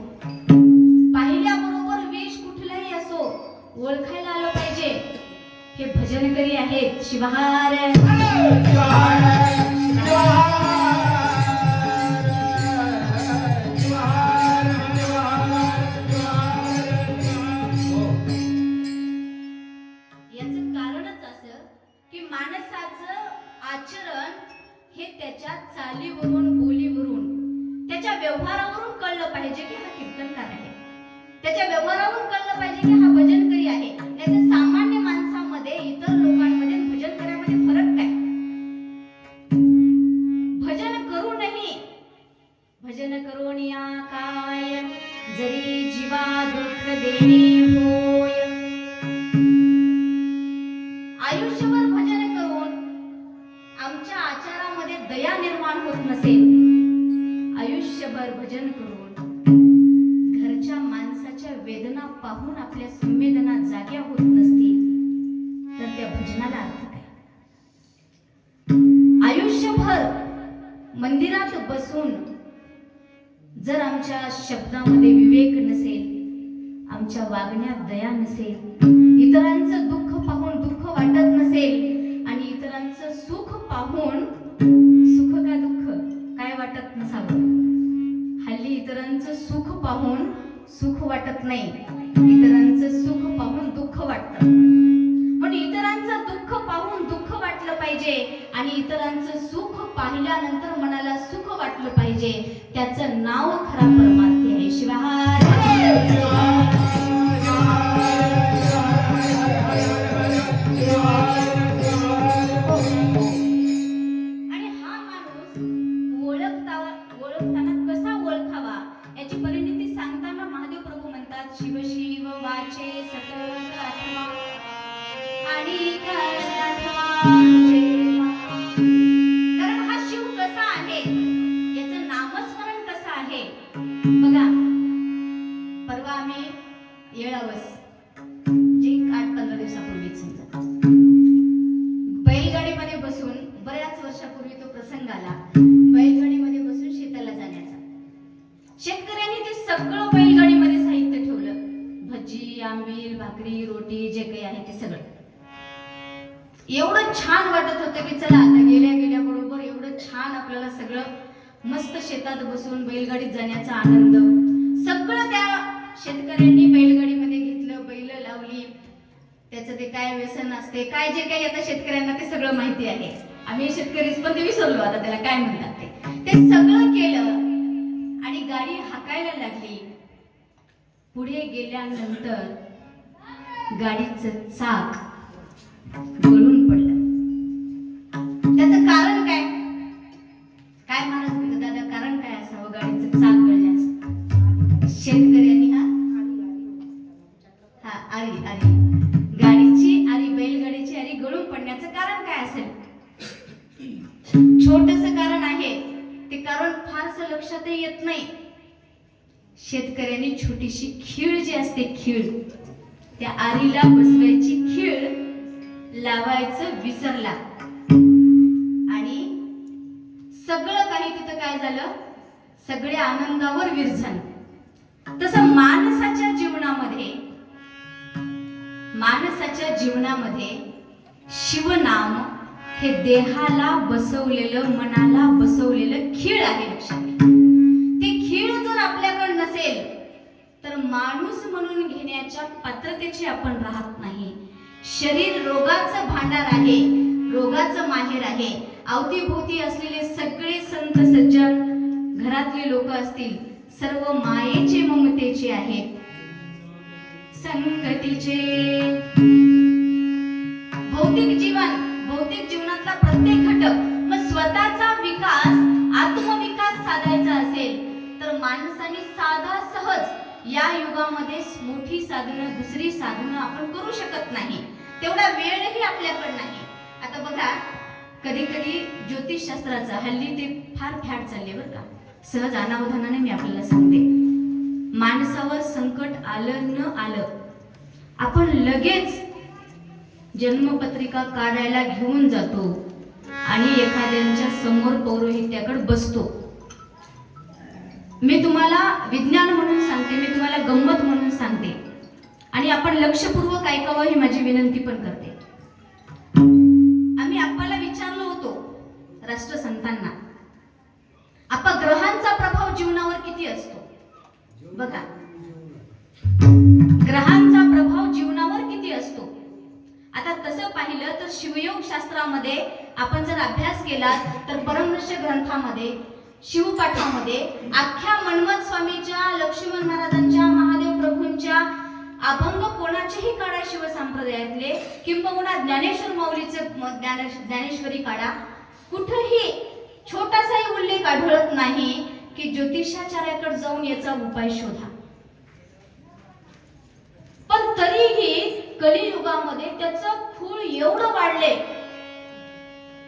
पाहिल्याबरोबर वेश कुठलाही असो ओळखायला आलं पाहिजे हे भजनकरी आहेत. शिवहार याचं कारणच असं की माणसाचं आचरण हे त्याच्या चालीवरून बोलीवरून त्याच्या व्यवहारावरून कळलं पाहिजे की हा कीर्तनकार आहे. त्याच्या व्यवहारावरून कळलं पाहिजे की हा भजनकरी आहे. नाहीतर सामान्य माणसामध्ये इतर लोकांमध्ये भजनकऱ्यामध्ये फरक काय? भजन करूनही भजन करून या काय जरी जीवा दुःख देणे होय. आयुष्यभर भजन करून आमच्या आचारामध्ये दया निर्माण होत नसेल, आयुष्यभर भजन करून घरच्या माणसाच्या वेदना पाहून आपल्या संवेदना जाग्या होत नसतील तर त्या भजनाला अर्थ काय? आयुष्यभर मंदिरात बसून जर आमच्या शब्दामध्ये विवेक नसेल, आमच्या वागण्यात दया नसेल, इतरांचं दुःख पाहून दुःख वाटत नसेल आणि इतरांचं सुख पाहून सुख का दुःख काय वाटत नसावं. हल्ली इतरांचं सुख पाहून सुख वाटत नाही, इतरांचं सुख पाहून दुःख वाटतं. पण इतरांचं दुःख पाहून दुःख वाटलं पाहिजे आणि इतरांचं सुख पाहिल्यानंतर मनाला सुख वाटलं पाहिजे. त्याचं नाव खरा परमार्थी आहे. शिवहार आणि हा माणूस ओळखताना कसा ओळखावा याची परिणिती सांगताना महादेव प्रभू म्हणतात शिव शिव वाचे सतत आठवा आणि कारण हा शिव कसा आहे याचं नामस्मरण कसं आहे बघा. परवा आम्ही येळावस जे 8-15 दिवसापूर्वीच समजा बैलगाडीमध्ये बसून, बऱ्याच वर्षापूर्वी तो प्रसंग आला, बैलगाडीमध्ये बसून शेताला जाण्याचा. शेतकऱ्यांनी ते सगळं बैलगाडीमध्ये साहित्य ठेवलं, भजी, आंबील, भाकरी, रोटी जे काही आहे ते सगळं. एवढं छान वाटत होतं की चला आता गेल्या गेल्या बरोबर एवढं छान आपल्याला सगळं मस्त शेतात बसून बैलगाडीत जाण्याचा आनंद. सगळं त्या शेतकऱ्यांनी बैलगाडीमध्ये घेतलं, बैल लावली, त्याचं ते काय व्यसन असते काय जे काही आता शेतकऱ्यांना ते सगळं माहिती आहे. आम्ही शेतकरीच पण ते विसरलो आता त्याला काय म्हणतात ते सगळं केलं आणि गाडी हाकायला लागली. पुढे गेल्यानंतर गाडीचं चाक गळून पडलं. त्याचं कारण काय? काय महाराज म्हणतात दादा कारण काय असावं गाडीचं चाक गळण्याचं? शेतकऱ्यांनी आरी गाडीची आरी, बैलगाडीची आरी गळून पडण्याचं कारण काय असेल? छोटंसं कारण आहे, ते कारण फारसं लक्षातही येत नाही. शेतकऱ्यांनी छोटीशी खीळ जी असते, खीळ, त्या आरीला बसवायची खीळ लावायचं विसरला आणि सगळं काही तिथं काय झालं, सगळ्या आनंदावर विरझण. तसं माणसाच्या जीवनामध्ये शिवनाम हे देहाला बसवलेलं, मनाला बसवलेलं खीळ आहे. लक्षात घ्या, ते खीळ जर आपल्याकडे नसेल तर माणूस म्हणून घेण्याच्या पात्रतेची आपण राहत नाही. शरीर रोगाचं भांडार आहे, रोगाचं माहेर आहे. अवतीभोवती असलेले सगळे संत सज्जन, घरातले लोक असतील, सर्व मायेचे ममतेचे आहेत, संगतीचे. भौतिक जीवनातला प्रत्येक घटक, मग स्वतःचा विकास, आत्मविकास साधायचा असेल तर माणसाने साधा सहज या युगामध्ये मोठी साधनं, दुसरी साधनं आपण करू शकत नाही. तेवढा वेळही आपल्याकडे नाही. आता बघा, कधी कधी ज्योतिषशास्त्राचा हल्ली ते फार फॅड चालले बरं का. सहज अनावधानाने मी आपल्याला सांगते, माणसावर संकट आलं न आलं आपण लगेच जन्मपत्रिका काढायला घेऊन जातो आणि एखाद्यांच्या समोर पौरोहित्याकडे बसतो. मी तुम्हाला विज्ञान म्हणून सांगते, मी तुम्हाला गंमत म्हणून सांगते आणि आपण लक्षपूर्वक ऐकावं ही माझी विनंती पण करते. आम्ही आप्पाला विचारलो होतो, राष्ट्रसंतांना, आपा ग्रहांचा प्रभाव जीवनावर किती असतो? बघा, ग्रहांचा प्रभाव जीवनावर किती असतो? आता तसं पाहिलं तर शिवयोग शास्त्रामध्ये आपण जर अभ्यास केला तर परमर्ष ग्रंथामध्ये, शिवपाठामध्ये अख्ख्या मन्मथ स्वामीच्या, लक्ष्मण महाराजांच्या, महादेव प्रभूंच्या अभंग कोणाचेही काढा शिवसंप्रदायातले, किंबहुना ज्ञानेश्वर माऊलीचे ज्ञानेश्वरी काढा, कुठेही छोटासाही उल्लेख आढळत नाही की ज्योतिषाचार्याकडे जाऊन याचा उपाय शोधा. पण तरीही कलियुगामध्ये त्याचं खूळ एवढं वाढले,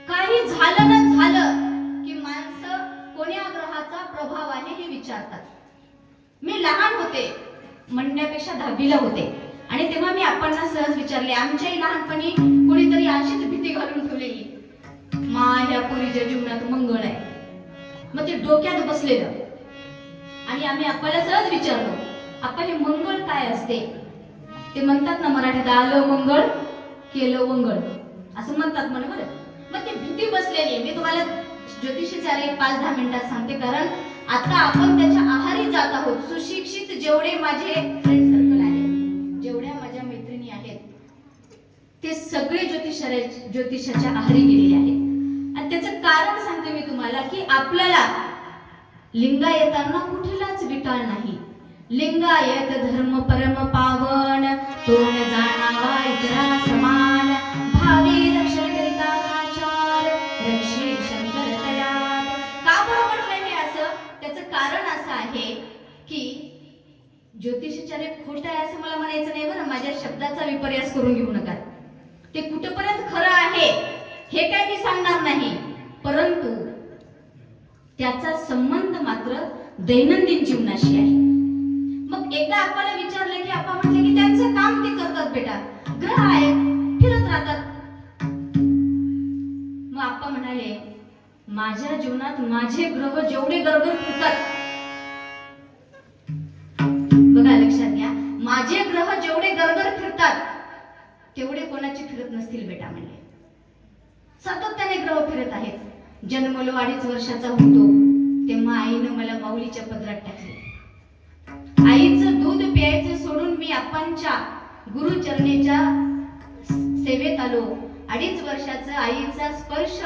काही झालं ना झालं की माणसं कोण्या ग्रहाचा प्रभाव आहे हे विचारतात. मी लहान होते, म्हणण्यापेक्षा 10वीला होते, आणि तेव्हा मी आपणना सहज विचारले. आमच्याही लहानपणी कोणीतरी अशीच भीती घालून ठेवलेली, ह्या पोरीच्या जीवनात मंगळ आहे. मग ते डोक्यात बसलेलं आणि आम्ही आपल्याला सहज विचारलो, आपण हे मंगळ काय असते? ते म्हणतात ना मराठीत, आलं मंगळ केलं वंगळ असं म्हणतात म्हणे बरं. मग ती भीती बसलेली. मी तुम्हाला ज्योतिषाचार्य 5-10 मिनिटात सांगते, कारण आता आपण त्याच्या आहारी जात आहोत. सुशिक्षित जेवढे माझे फ्रेंड सर्कल आहेत, जेवढ्या माझ्या मैत्रिणी आहेत, ते सगळे ज्योतिषाच्या आहारी गेलेले आहेत. आणि त्याचं कारण सांगते मी तुम्हाला की आपल्याला लिंगायतांना कुठलाच विटाळ नाही. लिंगायत धर्म परम पावन, तोंड जाणावा इतरा समान, भावी रक्षण करिता आचार, रक्षे शंकर तयात. का बरं म्हटलं हे असं? त्याचं कारण असं आहे की ज्योतिषाचार्य खोटं आहे असं मला म्हणायचं नाही बरं. माझ्या शब्दाचा विपर्यास करून घेऊ नका. ते कुठपर्यंत खरं आहे हे काय मी सांगणार नाही, परंतु त्याचा संबंध मात्र दैनंदिन जीवनाशी आहे. मग एकदा आपल्याला विचारलं की आपण म्हटलं की त्यांचं काम ते करतात बेटा, ग्रह आहेत फिरत राहतात. मग आप्पा म्हणाले, माझ्या जीवनात माझे ग्रह जेवढे गरगर फिरतात, बघा लक्षात घ्या, माझे ग्रह जेवढे गरगर फिरतात तेवढे कोणाचे फिरत नसतील बेटा म्हणले. सातत्याने ग्रह फिरत आहेत. जन्मलो 2.5 वर्षाचा होतो तेव्हा आईनं मला माऊलीच्या पदरात टाकले. आईचं दूध प्यायचं सोडून मी आपांच्या गुरुचरणेच्या सेवेत आलो. 2.5 वर्षाचं आईचा स्पर्श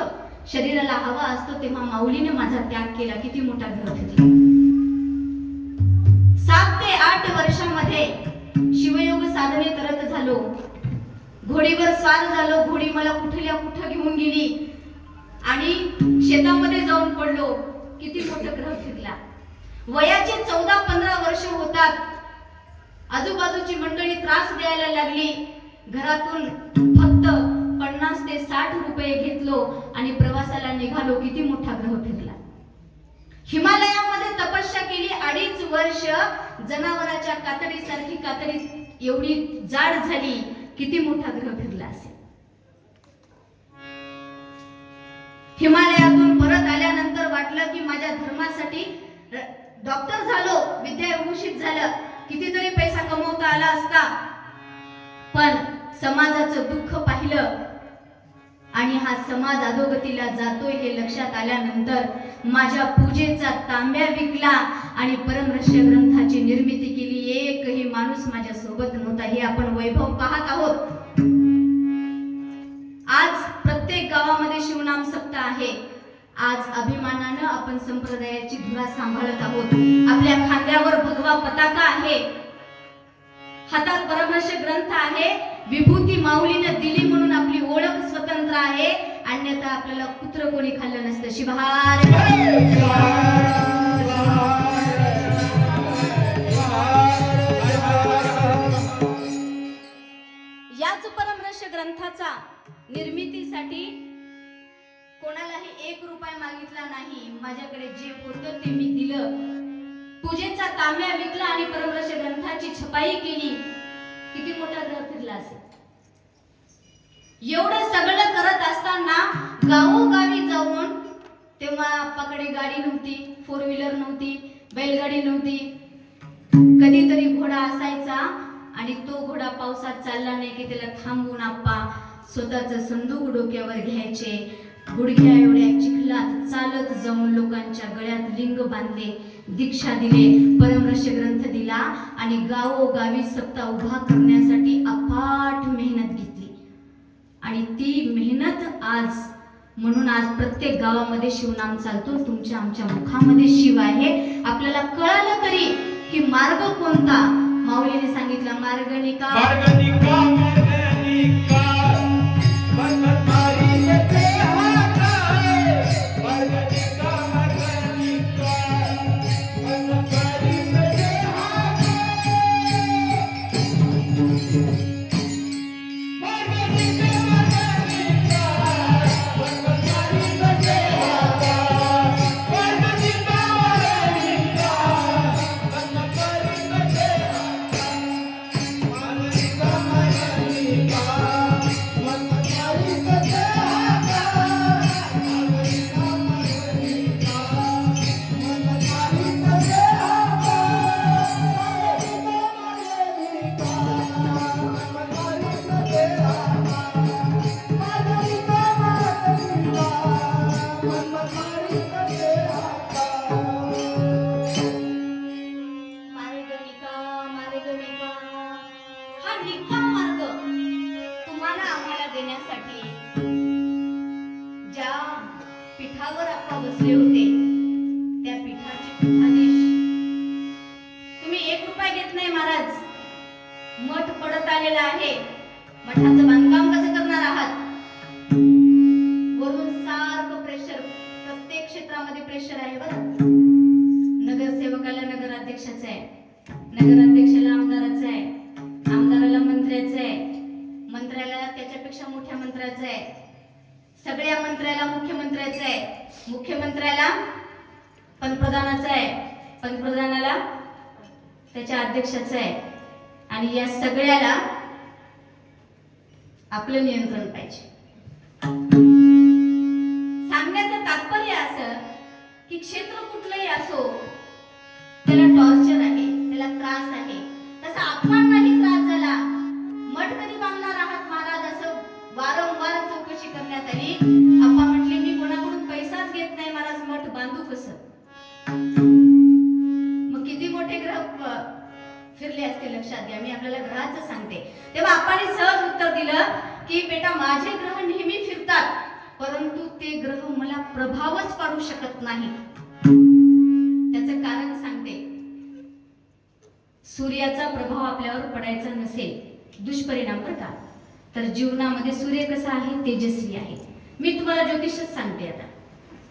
शरीराला हवा असतो तेव्हा माऊलीने माझा त्याग केला. किती मोठा ग्रह फिरला. 7 ते 8 वर्षामध्ये शिवयोग साधने करत झालो. घोडीवर स्वार झालो. घोडी मला कुठल्या कुठं घेऊन गेली आणि शेतामध्ये जाऊन पडलो. किती मोठा ग्रह फिरला. वयाचे 14-15 वर्ष होतात. आजूबाजूची मंडळी त्रास द्यायला लागली. घरातून फक्त 50 ते 60 रुपये घेतलो आणि प्रवासाला निघालो. किती मोठा ग्रह फिरला. हिमालयामध्ये तपस्या केली 2.5 वर्ष. जनावराच्या कातडीसारखी कातडी एवढी जाड झाली. किती मोठा ग्रह फिरला असेल. हिमालयातून परत आल्यानंतर वाटलं की माझ्या धर्मासाठी डॉक्टर झालो, विद्याविभूषित झालं, कितीतरी पैसा कमवता आला असता, पण समाजाचं दुःख पाहिलं आणि हा समाज अधोगतीला जातोय हे लक्षात आल्यानंतर माझ्या पूजेचा तांब्या विकला आणि परमरहस्य ग्रंथाची निर्मिती केली. एकही माणूस माझ्या सोबत नव्हता. हे आपण वैभव पाहत आहोत. आज प्रत्येक गावामध्ये शिवनाम सप्ताह आहे. आज अभिमानानं आपण संप्रदायाची धुरा सांभाळत आहोत. आपल्या खांद्यावर भगवा पताका आहे, हातात परमर्ष ग्रंथ आहे. विभूती माऊलीनं दिली म्हणून आपली ओळख स्वतंत्र आहे. अन्यथा आपल्याला कुत्र कोणी खाल्लं नसतं. शिवहार. याच परमर्ष ग्रंथाचा निर्मितीसाठी कोणालाही 1 रुपया मागितला नाही. माझ्याकडे जे होतं ते मी दिलं. पूजेचा तांब्या विकला आणि परमर्ष ग्रंथाची छपाई केली. किती मोठा ग्रह फिरला असेल. एवढं सगळं करत असताना गावोगावी जाऊन, तेव्हा आप्पाकडे गाडी नव्हती, 4 व्हीलर नव्हती, बैलगाडी नव्हती, कधीतरी घोडा असायचा आणि तो घोडा पावसात चालला नाही की त्याला थांबवून आप्पा स्वतःचं संदूक डोक्यावर घ्यायचे, गुडघ्या एवढ्या चिखलात चालत जाऊन लोकांच्या गळ्यात लिंग बांधले, दीक्षा दिले, परमरहस्य ग्रंथ दिला आणि गावोगावी सप्ताह उभा करण्यासाठी अफाट मेहनत घेतली. आणि ती मेहनत आज म्हणून आज प्रत्येक गावामध्ये शिवनाम चालतो. तुमच्या आमच्या मुखामध्ये शिव आहे. आपल्याला कळालं तरी की मार्ग कोणता. माऊलीने सांगितलं मार्गनिका मार्गनिका मार्गनिका मनमारी येते हाकाय. मार्गनिका मार्गनिका मनमारी येते हाकाय. मार्गनिका मार्गनिका मनमारी येते हाकाय. मार्गनिका मार्गनिका मनमारी येते मार्गनिका मार्गनिका हा निका मार्ग तुम्हाला आम्हाला देण्यासाठी ज्या पीठावर आप्पा बसले होते त्या पीठाचे पीठाधीश तुम्ही 1 रुपया घेत नाही महाराज. मठ पडत आलेला आहे. मठाचं बांधकाम कसं करणार आहात. वरून सारखं प्रेशर, प्रत्येक क्षेत्रामध्ये प्रेशर आहे बरं. नगरसेवकाला नगराध्यक्षाचं आहे, नगराध्यक्षाला आमदाराचं आहे, आमदाराला मंत्र्याचं आहे, मंत्र्याला त्याच्यापेक्षा मोठ्या मंत्र्याचं आहे, सगळ्या मंत्र्याला मुख्यमंत्र्याचं आहे, मुख्यमंत्र्याला पंतप्रधानाचं आहे, पंतप्रधानाला त्याच्या अध्यक्षाचं आहे. आणि या सगळ्याला आपलं नियंत्रण पाहिजे. सांगण्याचं तात्पर्य असं की क्षेत्र कुठलंही असो त्याला टॉर्चर आहे, त्याला त्रास आहे. तसा आपणांनाही त्रास झाला. मठ कधी बांधणार आहात महाराज असं वारंवार चौकशी करण्यात आली. आप्पा म्हटले मी कोणाकडून पैसाच घेत नाही महाराज, मठ बांधू कसं. मग किती मोठे ग्रह फिरले असते लक्षात घ्या. मी आपल्याला ग्रहाचं सांगते. तेव्हा आप्पाने सहज उत्तर दिलं की बेटा माझे ग्रह नेहमी फिरतात, परंतु ते ग्रह मला प्रभावच पाडू शकत नाही. त्याचं कारण सांगते. सूर्याचा प्रभाव आपल्यावर पडायचा नसेल, दुष्परिणाम बरं का, तर जीवनामध्ये सूर्य कसा आहे, तेजस्वी आहे. मी तुम्हाला ज्योतिषच सांगते आता.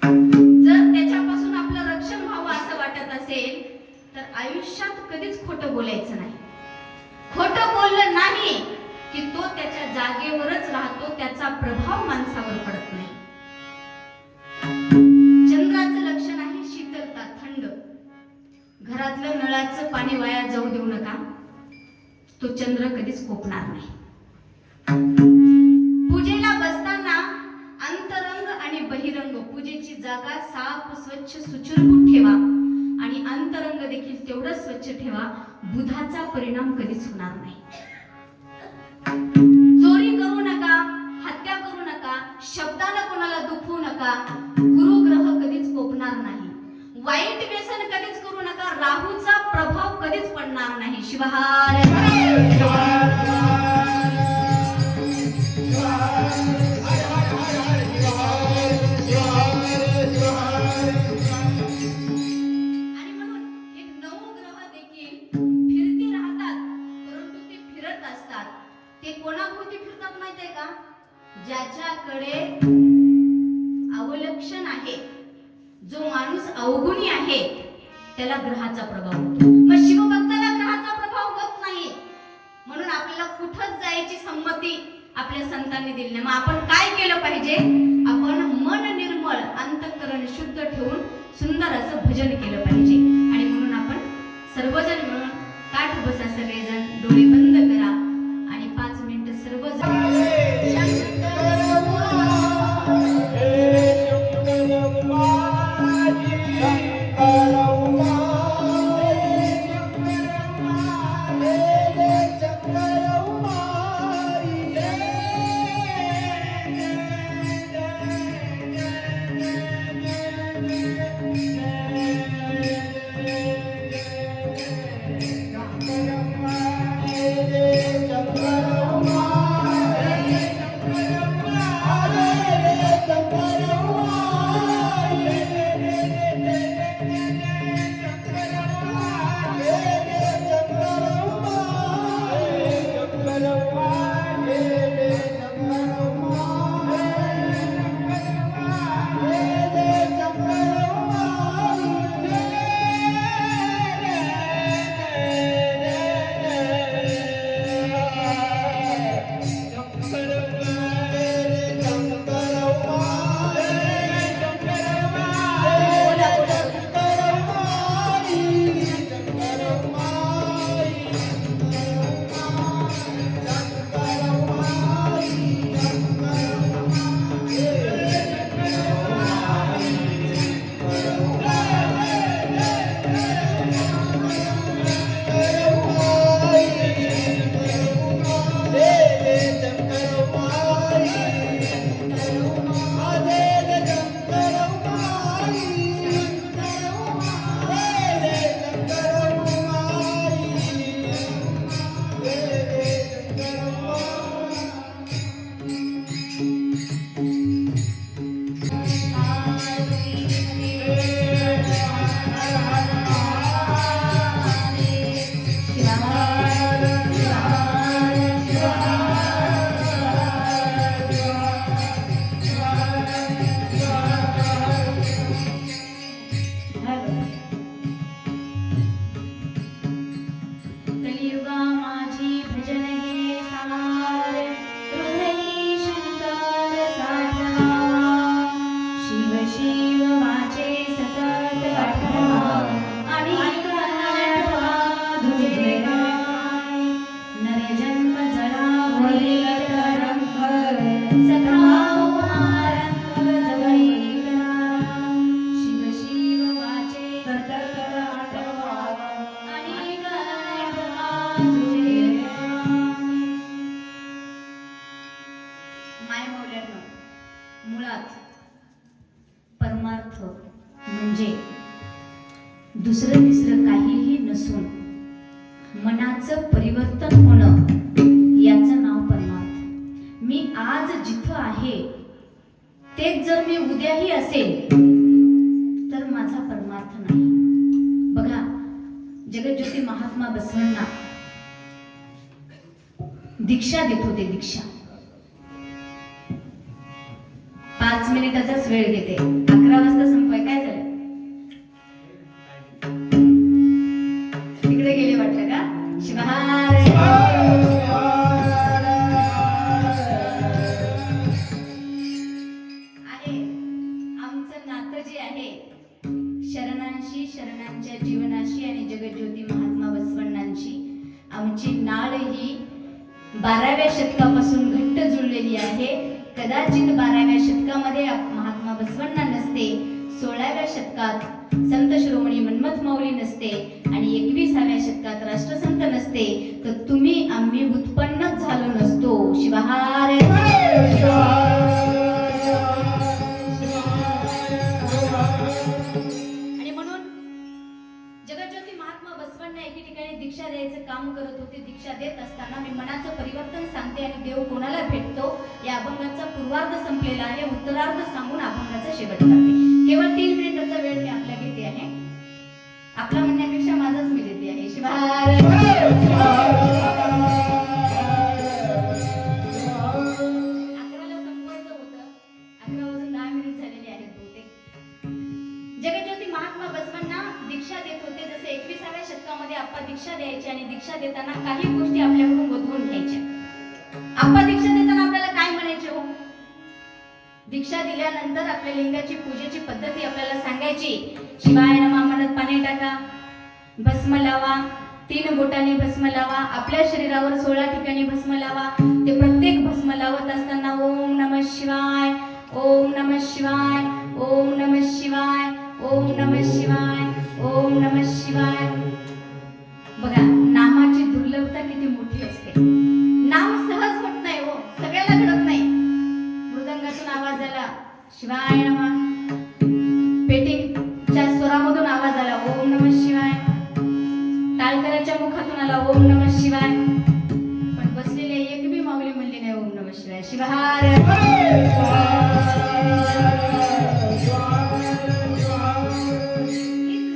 जर त्याच्यापासून आपलं रक्षण व्हावं असं वाटत असेल तर आयुष्यात कधीच खोटं बोलायचं नाही. खोटं बोललं नाही की तो त्याच्या जागेवरच राहतो, त्याचा प्रभाव माणसावर पडत नाही. चंद्राचं लक्षण आहे शीतलता, थंड. घरातलं नळाचं पाणी वाया जाऊ देऊ नका, तो चंद्र कधीच कोपणार नाही. पूजेला बसताना अंतरंग आणि बहिरंग पूजेची जागा साफ स्वच्छ सुचरभूत ठेवा आणि अंतरंग देखील तेवढंच स्वच्छ ठेवा. बुधाचा परिणाम कधीच होणार नाही. चोरी करू नका, हत्या करू नका, शब्दानं कोणाला दुखवू नका. गुरुग्रह कधीच कोपणार नाही. वाईट व्यसन कधीच करू नका. राहूचा प्रभाव कधीच पडणार नाही. शिवहार ते कोणाभोवती फिरतात माहितीये का? ज्याच्याकडे अवलक्षण आहे, जो माणूस अवगुणी आहे, त्याला ग्रहाचा प्रभाव होतो. मग शिवभक्ताला ग्रहाचा प्रभाव होत नाही. म्हणून आपल्याला कुठंच जायची संमती आपल्या संतांनी दिली नाही. मग आपण काय केलं पाहिजे? आपण मन निर्मळ, अंतःकरण शुद्ध ठेवून सुंदर असं भजन केलं पाहिजे. आणि म्हणून आपण सर्वजण मिळून काठ बसा, सगळेजण डोळे बंद करा आणि 5 मिनिटं सर्वजण म्हणजे दुसरं तिसरं काहीही नसून मनाचं परिवर्तन होणं, याचं नाव परमार्थ. मी आज जिथं आहे तेच जर मी उद्याही असेल तर माझा परमार्थ नाही. बघा, जगज्योती महात्मा बसवांना दीक्षा देत होते. दीक्षा 5 मिनिटाचाच वेळ घेते. 11 वाजता संपवाय. काय झालं? तिकडे गेले वाटलं का? शिवहार आहे. आमचं नातं जे आहे शरणांशी, शरणांच्या जीवनाशी आणि जगज्योती महात्मा बसवण्णांची आमची नाळ ही 12व्या शतकापासून घट्ट जुळलेली आहे. कदाचित 12व्या शतकामध्ये महात्मा बसवण्णा नसते, 16व्या शतकात संत शिरोमणी मन्मथ माऊली नसते आणि 21व्या शतकात राष्ट्रसंत नसते, तर तुम्ही आम्ही उत्पन्नच झालो नसतो. शिवहार. आणि म्हणून जगज्योती महात्मा बसवण्णा एके ठिकाणी दीक्षा द्यायचं काम करत होते. दीक्षा देत असताना मी मनाचं परिवर्तन सांगते आणि देव कोणाला भेटतो या अभंगाचा पूर्वार्ध संपलेला आहे. उत्तरार्ध सांगून अभंगाचा शेवट करते. केवळ 3 मिनिटाचा वेळ मी आपल्या घेते आहे. आपला म्हणण्यापेक्षा माझाच मी देते आहे. शिवहार. 11ला संपवायचं होतं. 11 वाजून 10 मिनिट झालेले आहेत बहुतेक. जगज्योती महात्मा बसवांना दीक्षा देत होते. जसे 21व्या शतकामध्ये आप्पा दीक्षा द्यायचे आणि दीक्षा देताना काही गोष्टी आपल्याकडून वधवून घ्यायच्या. आप्पा दीक्षा देताना आपल्याला काय म्हणायचे हो? दीक्षा दिल्यानंतर आपल्या लिंगाची पूजेची पद्धती आपल्याला सांगायची. शिवाय नमः म्हणत पाणी टाका, भस्म लावा, 3 बोटांनी भस्म लावा, आपल्या शरीरावर 16 ठिकाणी भस्म लावा. ते प्रत्येक भस्म लावत असताना ओम नमः शिवाय, ओम नमः शिवाय, ओम नमः शिवाय, ओम नमः शिवाय, ओम नमः शिवाय. बघा, नामाची दुर्लभता किती मोठी असते. नाम सहज होत नाही हो, सगळ्याला घडत नाही. मृदंगातून आवाज आला शिवाय नमः, पेटीच्या स्वरामधून आवाज आला ओम नमः शिवाय, टाळकऱ्याच्या मुखातून आला ओम नमः शिवाय, पण बसलेले एक बी माऊली म्हणली नाही ओम नमः शिवाय. शिवहार.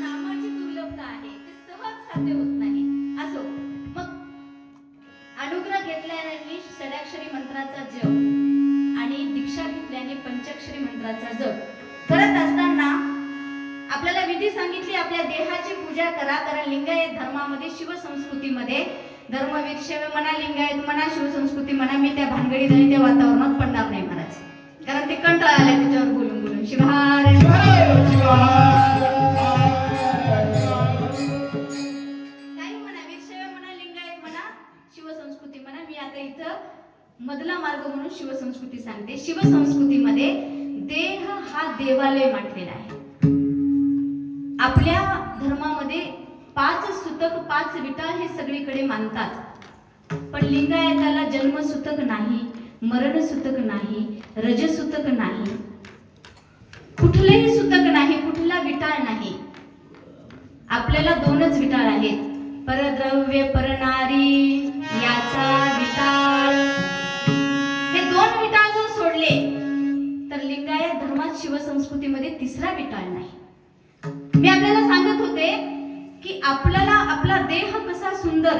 नामाची दुर्लभता आहे, ते सहज साध्य होत नाही. असो, मग अनुग्रह घेतल्याने षडाक्षरी मंत्राचा जप आणि दीक्षा घेतल्याने पंचाक्षरी मंत्राचा जप करत असताना आपल्याला विधी सांगितली. आपल्या देहाची पूजा करा. कारण लिंगायत धर्मामध्ये, शिवसंस्कृतीमध्ये धर्मवीर शिव म्हणा, लिंगायत म्हणा, शिवसंस्कृती म्हणा, मी त्या भानगडीत आणि त्या वातावरणात पडणार नाही महाराज. कारण ते कंटाळा आलाय त्याच्यावर बोलून बोलून. शिवहार. शिवसंस्कृती म्हणा, मी आता इथं मधला मार्ग म्हणून शिवसंस्कृती सांगते. शिवसंस्कृतीमध्ये देह हा देवालय मांडलेला आहे. आपल्या धर्मामध्ये 5 सुतक 5 विटाळ हे सगळीकडे मानतात, पण लिंगायताला जन्मसूतक नाही, मरणसूतक नाही, रजसूतक नाही, कुठलेही सूतक नाही, कुठला विटाळ नाही. आपल्याला 2च विटाळ आहेत, परद्रव्य परनारी याचा विटाळ. हे 2 विटाळ जर सोडले तर लिंगायत धर्मात, शिवसंस्कृतीमध्ये 3रा विटाळ नाही. मी आपल्याला सांगत होते की आपल्याला आपला देह कसा सुंदर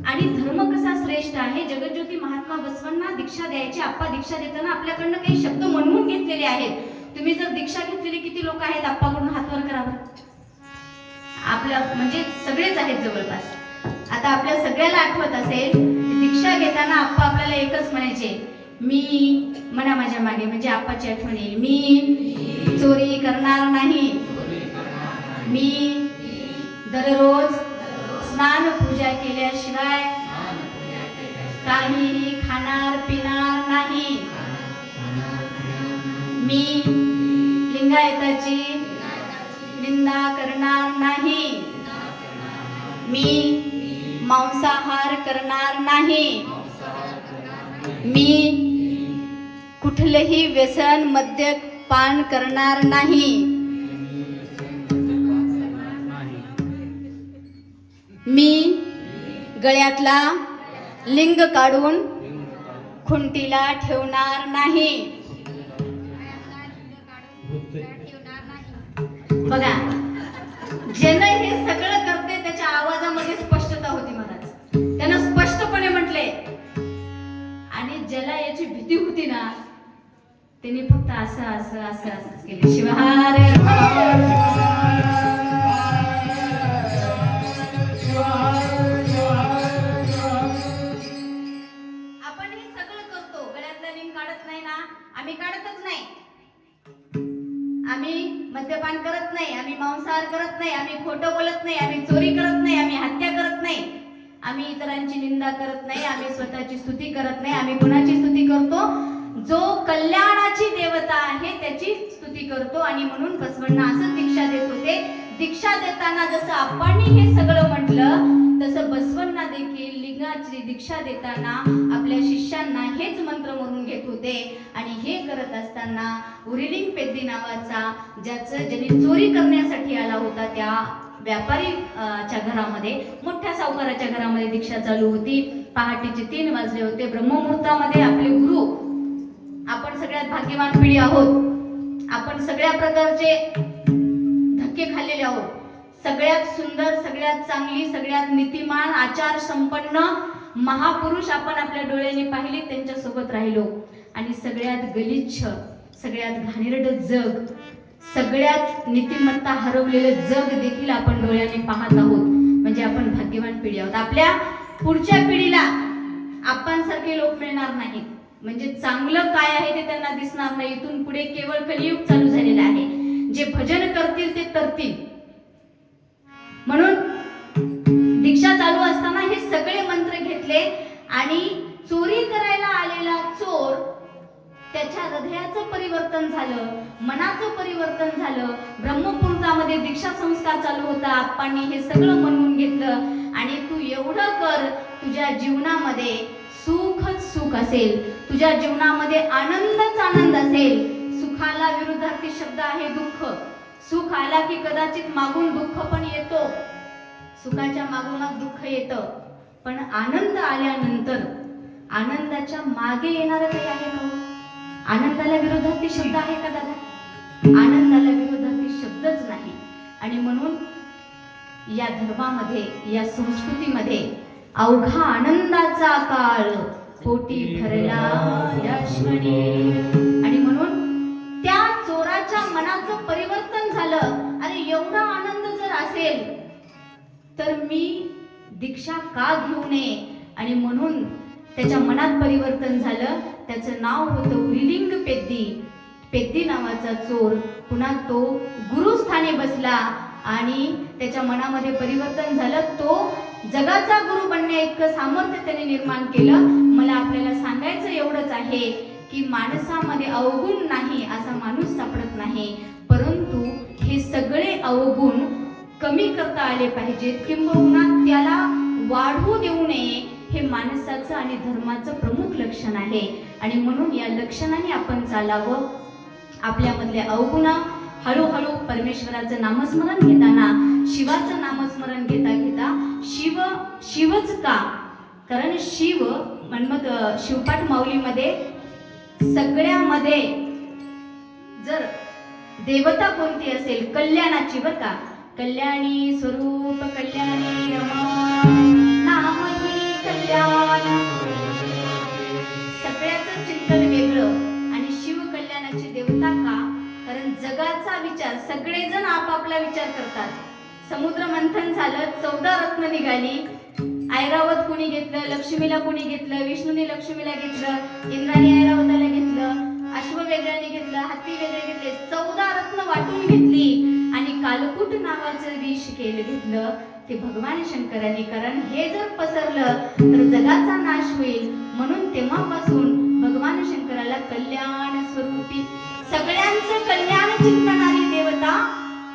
आणि धर्म कसा श्रेष्ठ आहे. जगज्योती महात्मा बसवांना दीक्षा द्यायची. आप्पा दीक्षा देताना आपल्याकडनं काही शब्द म्हणवून घेतलेले आहेत. तुम्ही जर दीक्षा घेतलेली किती लोक आहेत आप्पाकडून हातवर करावं. आपल्या म्हणजे सगळेच आहेत जवळपास. आता आपल्या सगळ्याला आठवत असेल, दीक्षा घेताना आप्पा आपल्याला एकच म्हणायचे, मी म्हणा माझ्या मागे, म्हणजे आप्पाची आठवण येईल. मी चोरी करणार नाही, मी दररोज स्नान पूजा केल्याशिवाय काहीही खाणार पिणार नाही, मी लिंगायताची निंदा करणार नाही, मी मांसाहार करणार नाही, मी कुठलेही व्यसन मद्यपान करणार नाही, गळ्यातला लिंग काढून खुंटीला ठेवणार नाही. बघा, ज्यानं हे सगळं करते त्याच्या आवाजामध्ये स्पष्टता होती महाराज. त्यानं स्पष्टपणे म्हटले. आणि ज्याला याची भीती होती ना, त्यांनी फक्त असं असं असं असंच केले. शिवहार आपण हे सगळं करतो. गळ्यातलं लिंग काढत नाही ना, आम्ही काढतच नाही. आम्ही मद्यपान करत नाही, आम्ही मांसाहार करत नाही, आम्ही खोटं बोलत नाही, आम्ही चोरी करत नाही, आम्ही हत्या करत नाही, आम्ही इतरांची निंदा करत नाही, आम्ही स्वतःची स्तुती करत नाही. आम्ही कुणाची स्तुती करतो? जो कल्याणाची देवता आहे त्याची स्तुती करतो. आणि म्हणून बसवण्णा असं दीक्षा देत होते. दीक्षा देताना जसं आपण हे सगळं म्हटलं, तसं बसवण्णा देखील लिंगाची दीक्षा देताना आपल्या शिष्यांना हेच मंत्र म्हणून घेत होते. आणि हे करत असताना उरिलिंग पेद्दी नावाचा ज्यांनी चोरी करण्यासाठी आला होता, त्या व्यापारी च्या घरामध्ये, मोठ्या सावकाराच्या घरामध्ये दीक्षा चालू होती. पहाटेचे 3 वाजले होते. ब्रह्ममुहूर्तामध्ये आपले गुरु, आपण सगळ्यात भाग्यवान पिढी आहोत. आपण सगळ्या प्रकारचे धक्के खाल्लेले आहोत. सगळ्यात सुंदर, सगळ्यात चांगली, सगळ्यात नीतिमान, आचार संपन्न महापुरुष आपण आपल्या डोळ्यांनी पाहिले, त्यांच्या सोबत राहिलो. आणि सगळ्यात गलिच्छ, सगळ्यात घाणेरडं जग, सगळ्यात नीतिमत्ता हरवलेलं जग देखील आपण डोळ्यांनी पाहत आहोत. म्हणजे आपण भाग्यवान पिढी आहोत. आपल्या पुढच्या पिढीला आपण सारखे लोक मिळणार नाहीत. म्हणजे चांगलं काय आहे ते त्यांना दिसणार नाही. इथून पुढे केवळ कलियुग चालू झालेलं आहे. जे भजन करतील ते तरतील. म्हणून दीक्षा चालू असताना हे सगळे मंत्र घेतले. आणि चोरी करायला आलेला चोर, त्याच्या हृदयाचं परिवर्तन झालं, मनाचं परिवर्तन झालं. ब्रह्ममुहूर्तामध्ये दीक्षा संस्कार चालू होता. आप्पांनी हे सगळं म्हणून घेतलं. आणि तू एवढं कर, तुझ्या जीवनामध्ये सुखच सुख असेल, तुझ्या जीवनामध्ये आनंदच आनंद असेल. सुखाला विरुद्धार्थी शब्द आहे दुःख. सुख आला की कदाचित मागून दुःख पण येतो, सुखाच्या मागोमाग दुःख येतं. पण आनंद आल्यानंतर आनंदाच्या मागे येणार काही आहे का? आनंदाला विरोधार्थी शब्द आहे का दादा? आनंदाला विरोधार्थी शब्दच नाही. आणि म्हणून या धर्मामध्ये, या संस्कृतीमध्ये अवघा आनंदाचा काळ पोटी भरला यशवणी. आणि म्हणून त्या चोराच्या मनाचं परिवर्तन झालं. अरे एवढा आनंद जर असेल तर मी दीक्षा का घेऊ नये? आणि म्हणून त्याच्या मनात परिवर्तन झालं. त्याचं नाव होतं उरिलिंग पेद्दी. पेद्दी नावाचा चोर पुन्हा तो गुरुस्थानी बसला आणि त्याच्या मनामध्ये परिवर्तन झालं. तो जगाचा गुरु बनण्या इतकं सामर्थ्य त्याने निर्माण केलं. मला आपल्याला सांगायचं एवढंच आहे की माणसामध्ये अवगुण नाही असा माणूस सापडत नाही, परंतु हे सगळे अवगुण कमी करता आले पाहिजेत, किंबहुना त्याला वाढवू देऊ नये. हे माणसाचं आणि धर्माचं प्रमुख लक्षण आहे. आणि म्हणून या लक्षणाने आपण चालावं. आपल्यामधले अवगुण हळूहळू परमेश्वराचं नामस्मरण घेताना, शिवाचं नामस्मरण घेता घेता, शिवच का? कारण शिव मग शिवपाठ माऊलीमध्ये सगळ्यामध्ये जर देवता कोणती असेल, कल्याणाची, बर का, कल्याणी स्वरूप कल्याणी रमा नाम कल्याण, सगळ्याचं चिंतन वेगळं. आणि शिव कल्याणाची देवता का? कारण जगाचा विचार, सगळेजण आपापला विचार करतात. समुद्र मंथन झालं, 14 रत्न निघाली. ऐरावत कोणी घेतलं, लक्ष्मीला कोणी घेतलं, विष्णूने लक्ष्मीला घेतलं, इंद्राने ऐरावताला घेतलं, अश्व वेगळ्याने घेतलं, हत्ती वेगळे घेतले, 14 रत्न वाटून घेतली. आणि कालकूट नावाचं विष केलं घेतलं ते भगवान शंकरांनी. कारण हे जर पसरलं तर जगाचा नाश होईल. म्हणून तेव्हापासून भगवान शंकराला कल्याण स्वरूपी, सगळ्यांचं कल्याण चिंतणारी देवता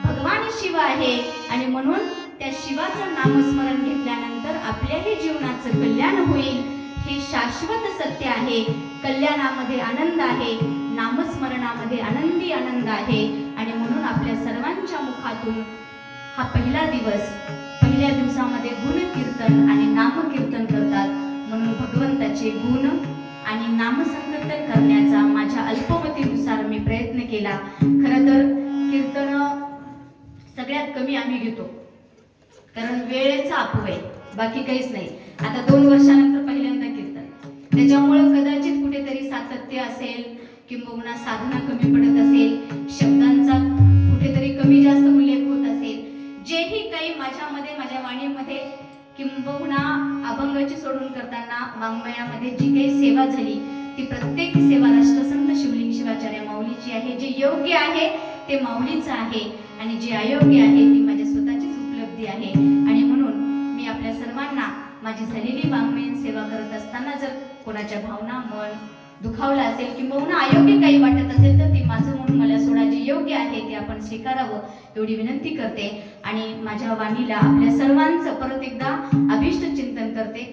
भगवान शिव आहे. आणि म्हणून त्या शिवाचं नामस्मरण घेतल्यानंतर आपल्याही जीवनाचं कल्याण होईल. हे शाश्वत सत्य आहे. कल्याणामध्ये आनंद आहे, नामस्मरणामध्ये आनंदी आनंद आहे. आणि म्हणून आपल्या सर्वांच्या मुखातून हा पहिला दिवस पहिल्या दिवसामध्ये गुणकीर्तन आणि नामकीर्तन करतात, म्हणून भगवंताचे गुण आणि नामसंकीर्तन करण्याचा माझ्या अल्पमतीनुसार मी प्रयत्न केला. खरं तर कीर्तन सगळ्यात कमी आम्ही घेतो, कारण वेळेचा अपव्यय, बाकी काहीच नाही. आता 2 वर्षानंतर पहिल्यांदा कीर्तन, त्याच्यामुळं कदाचित कुठेतरी सातत्य असेल किंबहुना साधना कमी पडत असेल, शब्दांचा कुठेतरी कमी जास्त उल्लेख होत असेल, जेही काही माझ्यामध्ये माझ्या वाणीमध्ये किंबहुना अभंगाची सोडून करताना वाङ्मयामध्ये जी काही सेवा झाली ती प्रत्येक सेवा राष्ट्रसंत शिवलिंग शिवाचार्य माऊलीची आहे. जे योग्य आहे ते माऊलीचं आहे आणि जे अयोग्य आहे ती माझ्या स्वतःचीच उपलब्धी आहे. आणि म्हणून मी आपल्या सर्वांना माझी झालेली वाङ्मयीन सेवा करत असताना जर कोणाच्या भावना मन दुखावला असेल किंबहुना अयोग्य काही वाटत असेल तर ते माझं म्हणून मला सोडा, जे योग्य आहे ते आपण स्वीकारावं एवढी विनंती करते. आणि माझ्या वाणीला आपल्या सर्वांचं परत एकदा अभिष्ट चिंतन करते.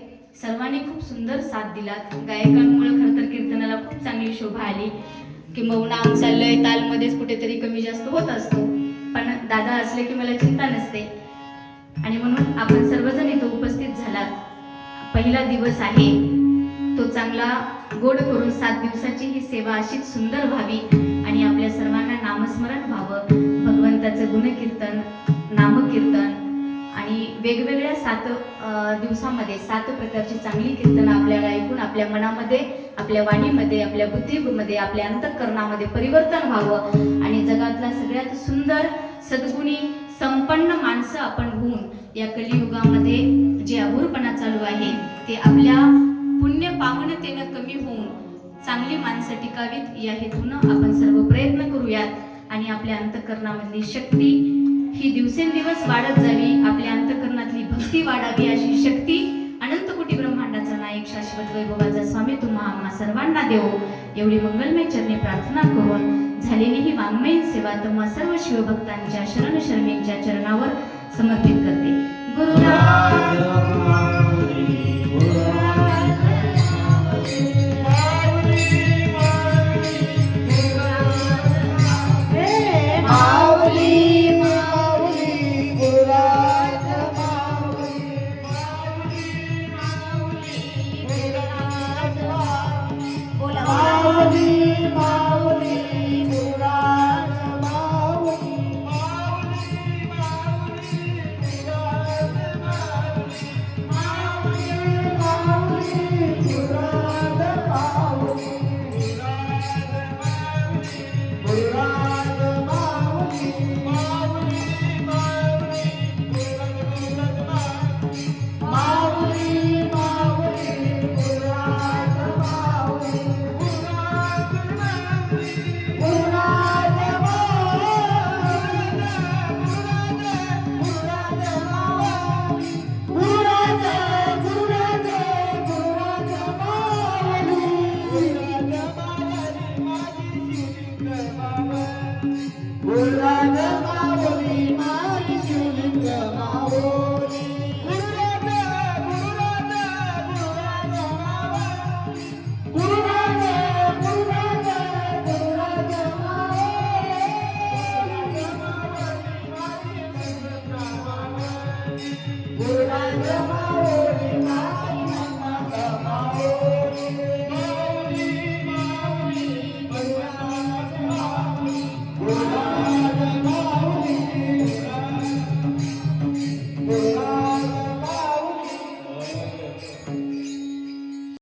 सर्वांनी खूप सुंदर साथ दिलात. गायकांमुळे खरं तर कीर्तनाला खूप चांगली शोभा आली. किंबहुना आमचा लय तालमध्येच कुठेतरी कमी जास्त होत असतो, पण दादा असले की मला चिंता नसते. आणि म्हणून आपण सर्वजण इथं उपस्थित झालात. पहिला दिवस आहे, तो चांगला गोड करून 7 दिवसाची ही सेवा अशीच सुंदर व्हावी आणि आपल्या सर्वांना नामस्मरण व्हावं. भगवंताचं गुणकीर्तन, नामकीर्तन आणि वेगवेगळ्या 7 दिवसामध्ये 7 प्रकारची चांगली कीर्तनं आपल्याला ऐकून आपल्या मनामध्ये, आपल्या वाणीमध्ये, आपल्या बुद्धीमध्ये, आपल्या अंतःकरणामध्ये परिवर्तन व्हावं आणि जगातला सगळ्यात सुंदर सद्गुणी संपन्न माणसं आपण होऊन या कलियुगामध्ये जे अभूरपणा चालू आहे ते आपल्या पुण्य पावनतेनं कमी होऊन चांगली माणसं टिकावीत या हेतून आपण सर्व प्रयत्न करूयात आणि आपल्या अंतःकरणामधली शक्ती ही दिवसेंदिवस वाढत जावी, आपल्या अंतःकरणातली भक्ती वाढावी, अशी शक्ती अनंत कोटी ब्रह्मांडाचा नायक शाश्वत वैभवाचा स्वामी तुम्हा आम्हा सर्वांना देवो एवढी मंगलमय चरणी प्रार्थना करून झालेली ही वाङ्मयीन सेवा तुम्हा सर्व शिवभक्तांच्या शरण शर्मींच्या चरणावर समर्पित करते. गुरुराज माऊली